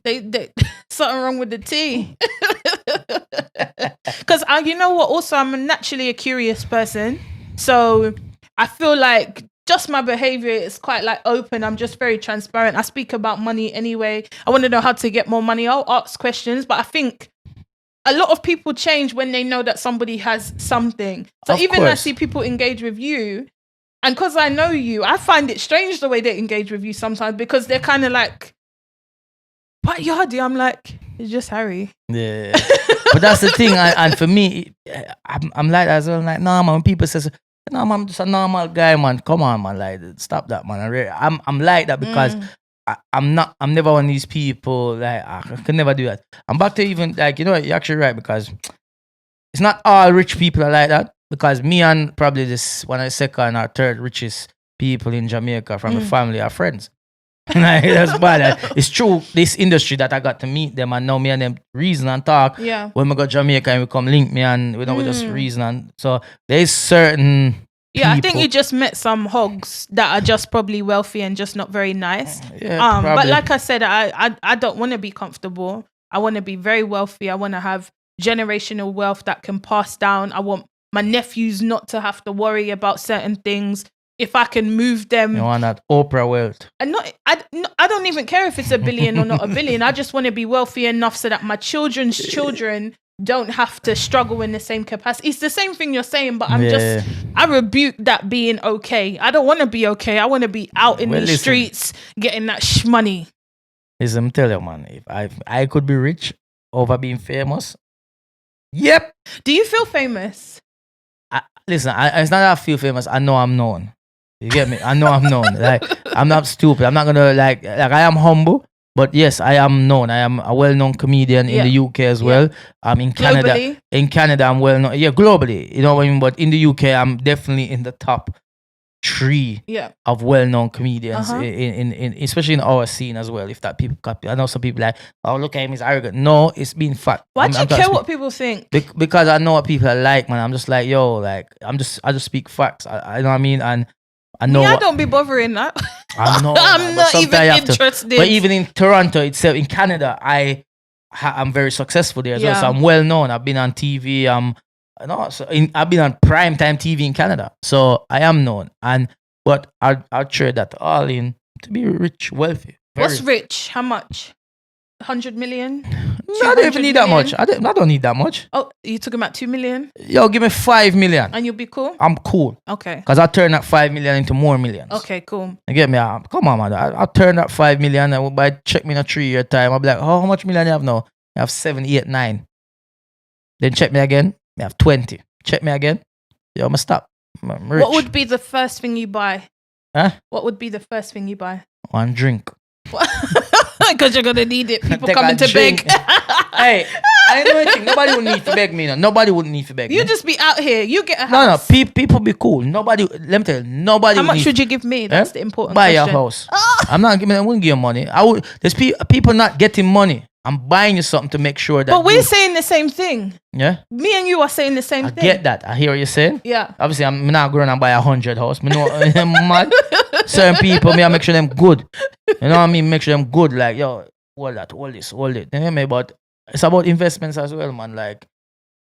they something wrong with the tea. Because you know what? Also, I'm naturally a curious person, so I feel like just my behavior is quite like open. I'm just very transparent. I speak about money anyway. I want to know how to get more money. I'll ask questions, but I think a lot of people change when they know that somebody has something. So even I see people engage with you, and because I know you, I find it strange the way they engage with you sometimes, because they're kind of like, what Yardy? I'm like, it's just Harry. Yeah. But that's the thing. And for me, I'm like that as well. Like, nah, man, when people say, no, man, I'm just a normal guy, man. Come on, man. Like, stop that, man. I'm like that because I'm never one of these people. Like, I can never do that. I'm back to even, like, you know what, you're actually right, because it's not all rich people are like that. Because me and probably one of the second or third richest people in Jamaica from the family are friends. Like, that's bad. It's true, this industry that I got to meet them, and now me and them reason and talk. Yeah. When we go to Jamaica and we come link me, and we just reason. And so there's certain people. I think you just met some hogs that are just probably wealthy and just not very nice. Yeah, but like I said, I don't want to be comfortable. I want to be very wealthy. I want to have generational wealth that can pass down. I want my nephews not to have to worry about certain things. If I can move them, you want that Oprah wealth. And I don't even care if it's $1 billion or not $1 billion. I just want to be wealthy enough so that my children's children don't have to struggle in the same capacity. It's the same thing you're saying, but I rebuke that being okay. I don't want to be okay. I want to be out in the streets getting that money. Listen, tell you, man, if I could be rich over being famous, yep. Do you feel famous? Listen, it's not that I feel famous. I know I'm known. You get me? I know I'm known. Like, I'm not stupid. I'm not gonna like I am humble, but yes, I am known. I am a well-known comedian in the UK as well. I'm in Canada. Globally? In Canada, I'm well-known. Yeah, globally. You know what I mean? But in the UK, I'm definitely in the top 3 of well-known comedians, in especially in our scene as well. If that people copy, I know some people like, oh, look at him, he's arrogant. No, it's been fact. Why do you care what people think? Because I know what people are like, man. I'm just like, yo, like I just speak facts. I know what I mean, and I know. I don't be bothering that. I know. I'm not even interested. But even in Toronto itself, in Canada, I'm very successful there as well. So I'm well known. I've been on TV. I've been on primetime TV in Canada, so I am known. But I'll trade that all in to be rich, wealthy. What's rich? How much? 100 million? No, I don't even need that much. I don't need that much. Oh, you talking about 2 million? Yo, give me 5 million. And you'll be cool? I'm cool. Okay. Because I'll turn that 5 million into more millions. Okay, cool. You get me? Come on, man. I'll turn that 5 million and check me in a 3-year time. I'll be like, oh, how much million you have now? You have 7, 8, 9. Then check me again. I have 20. Check me again. Yo, I'ma stop. I'm rich. What would be the first thing you buy? Huh? What would be the first thing you buy? One drink. Because you're gonna need it. People Take coming a to drink. beg. Hey, I know anything. Nobody would need to beg me. No. Nobody would need to beg me. You just be out here. You get a No. house. People be cool. Nobody. Let me tell you. Nobody. How much need would you give me? That's the important buy question. your house. I'm not giving. I wouldn't give you money. I would. There's people not getting money. I'm buying you something to make sure that. But we're saying the same thing. Yeah. Me and you are saying the same I thing. get that. I hear what you're saying. Yeah. Obviously, I'm not going and buy 100 house. Me know I'm mad. Certain people, me I make sure them good. You know what I mean? Make sure them good. Like, yo, hold that, hold this, hold it. You know me? But it's about investments as well, man. Like,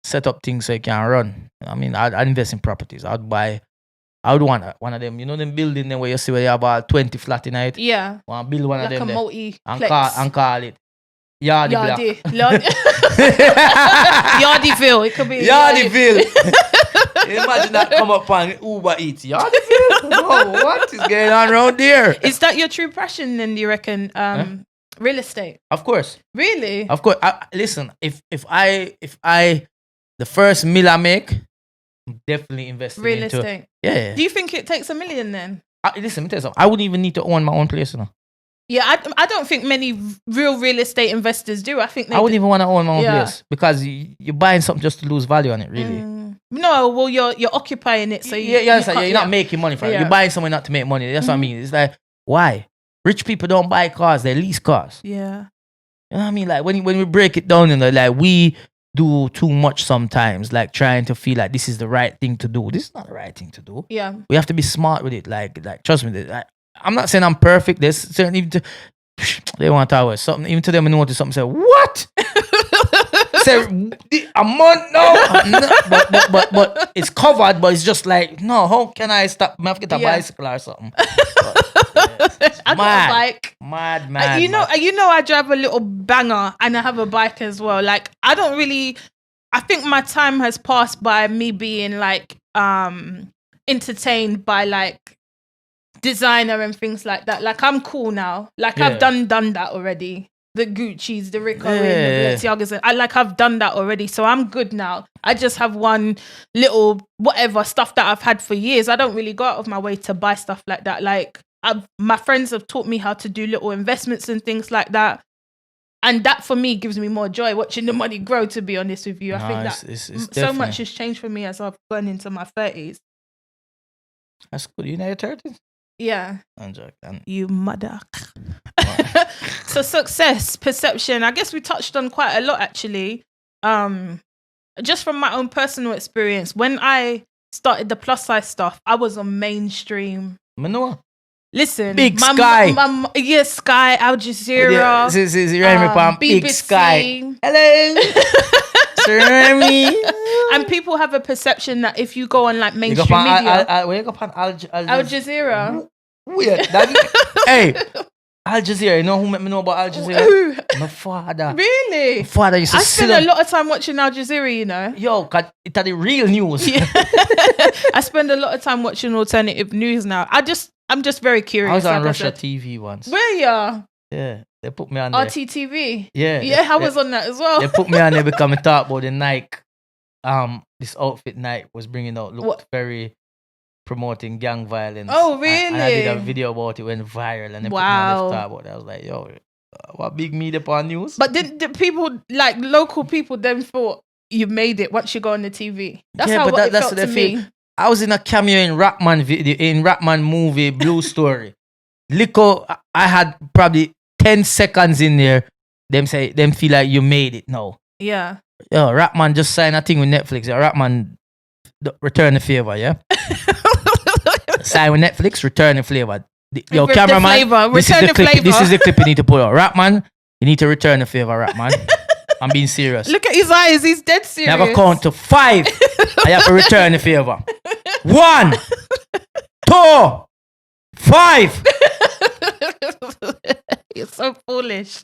set up things so you can run. I mean, I'd invest in properties. I would want one of them. You know them building them where you see where you have about 20 flat in it? Yeah. Want to build one Like of them a there. multi-plex. And call it Yardy Block. Yardyville. It could be Yardyville. Imagine that come up on Uber Eats. Yardyville? No, what is going on around there? Is that your true passion then, do you reckon? Real estate? Of course. Really? Of course. Listen, if I the first meal I make, I'm definitely investing Real into estate. Yeah. Do you think it takes $1 million then? Listen, let me tell you something. I wouldn't even need to own my own place, you know. Yeah, I don't think many real estate investors do. I think I wouldn't even want to own my own place because you're buying something just to lose value on it, really. No, well, you're occupying it, so you're not making money from it. You're buying somewhere not to make money. That's what I mean. It's like, why? Rich people don't buy cars; they lease cars. Yeah, you know what I mean. Like when we break it down, like we do too much sometimes, like trying to feel like this is the right thing to do. This is not the right thing to do. Yeah, we have to be smart with it. Like trust me. I'm not saying I'm perfect. There's certain even they want to talk something. Even to them, I notice something. Say what? Say a month no, but it's covered. But it's just like no. How can I stop? I have to get a bicycle or something. I got a bike. Mad. You know, I drive a little banger and I have a bike as well. Like I think my time has passed by me being like entertained by like designer and things like that. Like I'm cool now. Like I've done that already. The Gucci's, the Rick Owens, the Balenciagas. I've done that already. So I'm good now. I just have one little whatever stuff that I've had for years. I don't really go out of my way to buy stuff like that. Like my friends have taught me how to do little investments and things like that. And that for me gives me more joy watching the money grow, to be honest with you. I think that it's so much has changed for me as I've gone into my 30s. That's good. You know your 30s? Yeah. I'm joking. You mother. So success, perception. I guess we touched on quite a lot actually. Just from my own personal experience, when I started the plus size stuff, I was on mainstream. Manoa. Listen, Big Sky. Sky, Al Jazeera. Big Sky. Hello. Sorry. And people have a perception that if you go on like mainstream media, where you go on Al Jazeera. Weird. Hey, Al Jazeera. You know who made me know about Al Jazeera? My father. Really? My father used to spend a lot of time watching Al Jazeera, you know. Yo, cause it's the real news. Yeah. I spend a lot of time watching alternative news now. I'm just very curious. I was on like Russia TV once. Where ya? Yeah, they put me on there. RTTV. Yeah, I was on that as well. They put me on there because I talk about the Nike. This outfit Nike was bringing out looked very promoting gang violence. Oh, really? And I did a video about it, went viral, and they put me on there to talk about it. I was like, yo, what big media upon news? But did people, like local people, then thought you made it once you go on the TV? That's how it felt to me. I was in a cameo in Rapman video, in Rapman movie Blue Story. Lico, I had probably 10 seconds in there. Them feel like you made it. No. Yeah. Yo, Rapman just signed a thing with Netflix. Yo, Rapman, return the favor, yeah? Sign with Netflix, return the flavor. Yo, cameraman, this is the clip. This is the clip you need to put out. Rapman, you need to return the favor, Rapman. I'm being serious. Look at his eyes. He's dead serious. Now I count to 5. I have to return the favor. 1, 2, 5. You're so foolish.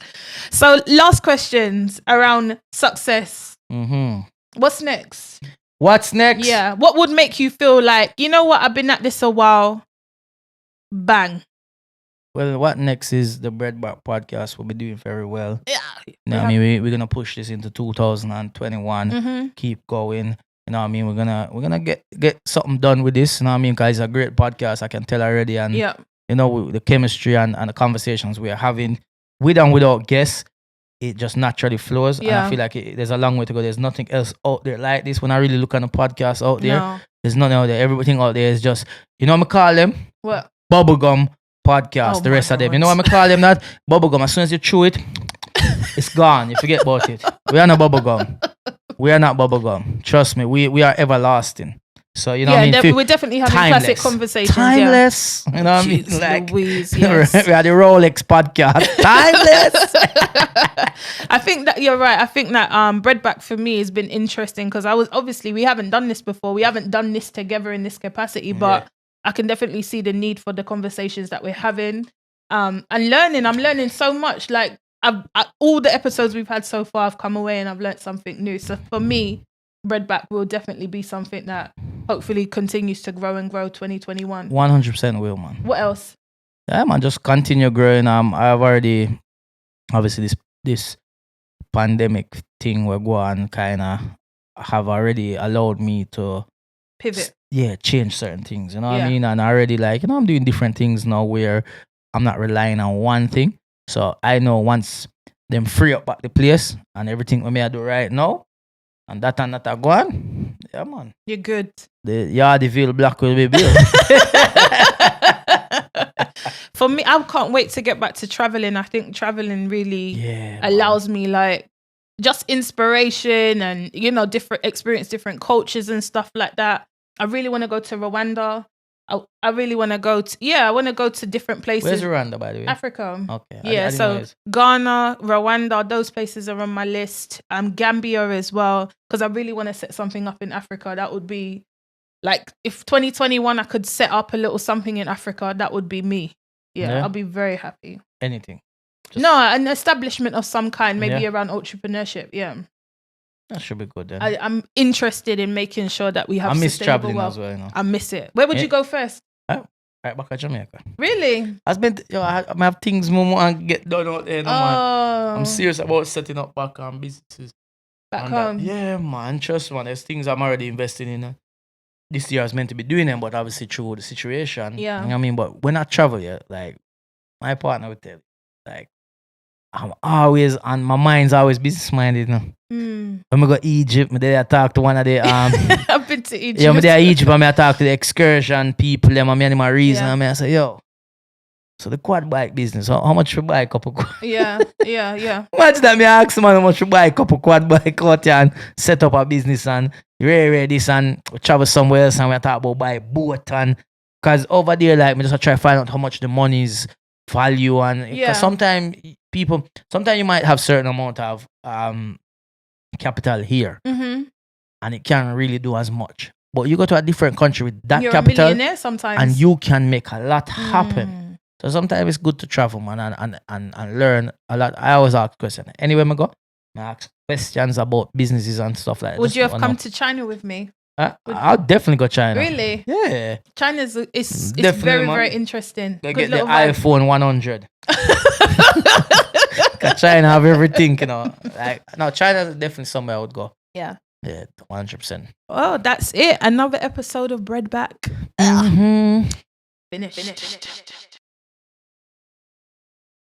So, last questions around success. What's next? What's next? Yeah. What would make you feel like, you know what, I've been at this a while. Bang. Well, what next is the Breadback podcast. We'll be doing very well. Yeah. You know what I mean? We're gonna push this into 2021. Mm-hmm. Keep going. You know what I mean? We're gonna get something done with this. You know what I mean? Guys, it's a great podcast. I can tell already. And Yeah. you know, the chemistry and the conversations we are having with and without guests, it just naturally flows. And I feel like there's a long way to go. There's nothing else out there like this. When I really look at the podcast out there, there's nothing out there. Everything out there is just, you know what I call them? What? Bubblegum podcast. The rest of them. You know what I call them that? Bubblegum. As soon as you chew it, it's gone. You forget about it. We are not bubblegum. We are not bubblegum. Trust me. We are everlasting. So, you know what I mean? We're definitely having classic conversations. Timeless. You know what I mean? Like, Louise, yes. We are the Rolex podcast. Timeless. I think that you're right. I think that Breadback for me has been interesting because we haven't done this before. We haven't done this together in this capacity, but I can definitely see the need for the conversations that we're having. And learning. I'm learning so much. Like all the episodes we've had so far, I've come away and I've learned something new. So for me, Breadback will definitely be something that hopefully continues to grow and grow 2021. 100% will, man. What else? Yeah, man, just continue growing. I've already, obviously, this pandemic thing we're going kind of have already allowed me to pivot. Change certain things. You know what I mean? And I already I'm doing different things now where I'm not relying on one thing. So I know once them free up back the place and everything we may do right now, and that are gone, yeah, man. You're good. The Yardville block will be built. For me, I can't wait to get back to traveling. I think traveling really allows me just inspiration and, different cultures and stuff like that. I really want to go to Rwanda. I really want to go to, I want to go to different places. Where's Rwanda, by the way? Africa. Okay. Yeah, so Ghana, Rwanda, those places are on my list. Gambia as well, because I really want to set something up in Africa. That would be, if 2021 I could set up a little something in Africa, that would be me. Yeah. I'll be very happy. Anything? An establishment of some kind, maybe around entrepreneurship, That should be good then. I'm interested in making sure that we have. I miss traveling as well. You know? I miss it. Where would you go first? Right back to Jamaica. Really? I have things more and get done out there. Man. I'm serious about setting up back on businesses. Back home. Yeah, man. Trust me. There's things I'm already investing in. This year I was meant to be doing them, but obviously through the situation. Yeah. You know what I mean? But when I travel, my partner would tell me, I'm always, and my mind's always business minded, you know. When I go to Egypt, I talk to one of the I've been to Egypt. Yeah, I there Egypt, I talk to the excursion people, them, and my reason, I say, yo. So the quad bike business, how much you buy a couple quad? Yeah. Imagine that me ask man how much you buy a couple quad bike out here and set up a business and rare this and travel somewhere else and we talk about buy a boat and because over there me just try to find out how much the money's value and because sometimes you might have certain amount of capital here and it can't really do as much. But you go to a different country with that You're capital a millionaire sometimes. and you can make a lot happen. So sometimes it's good to travel, man, and learn a lot. I always ask questions. Anywhere I go, I ask questions about businesses and stuff like that. Would you have come to China with me? I'll definitely go China. Really? Yeah. China's it's very, very interesting. Go get the iPhone 100. Because China have everything, you know. China's definitely somewhere I would go. Yeah. Yeah, 100%. Oh, that's it. Another episode of Breadback. Mm-hmm. Finished.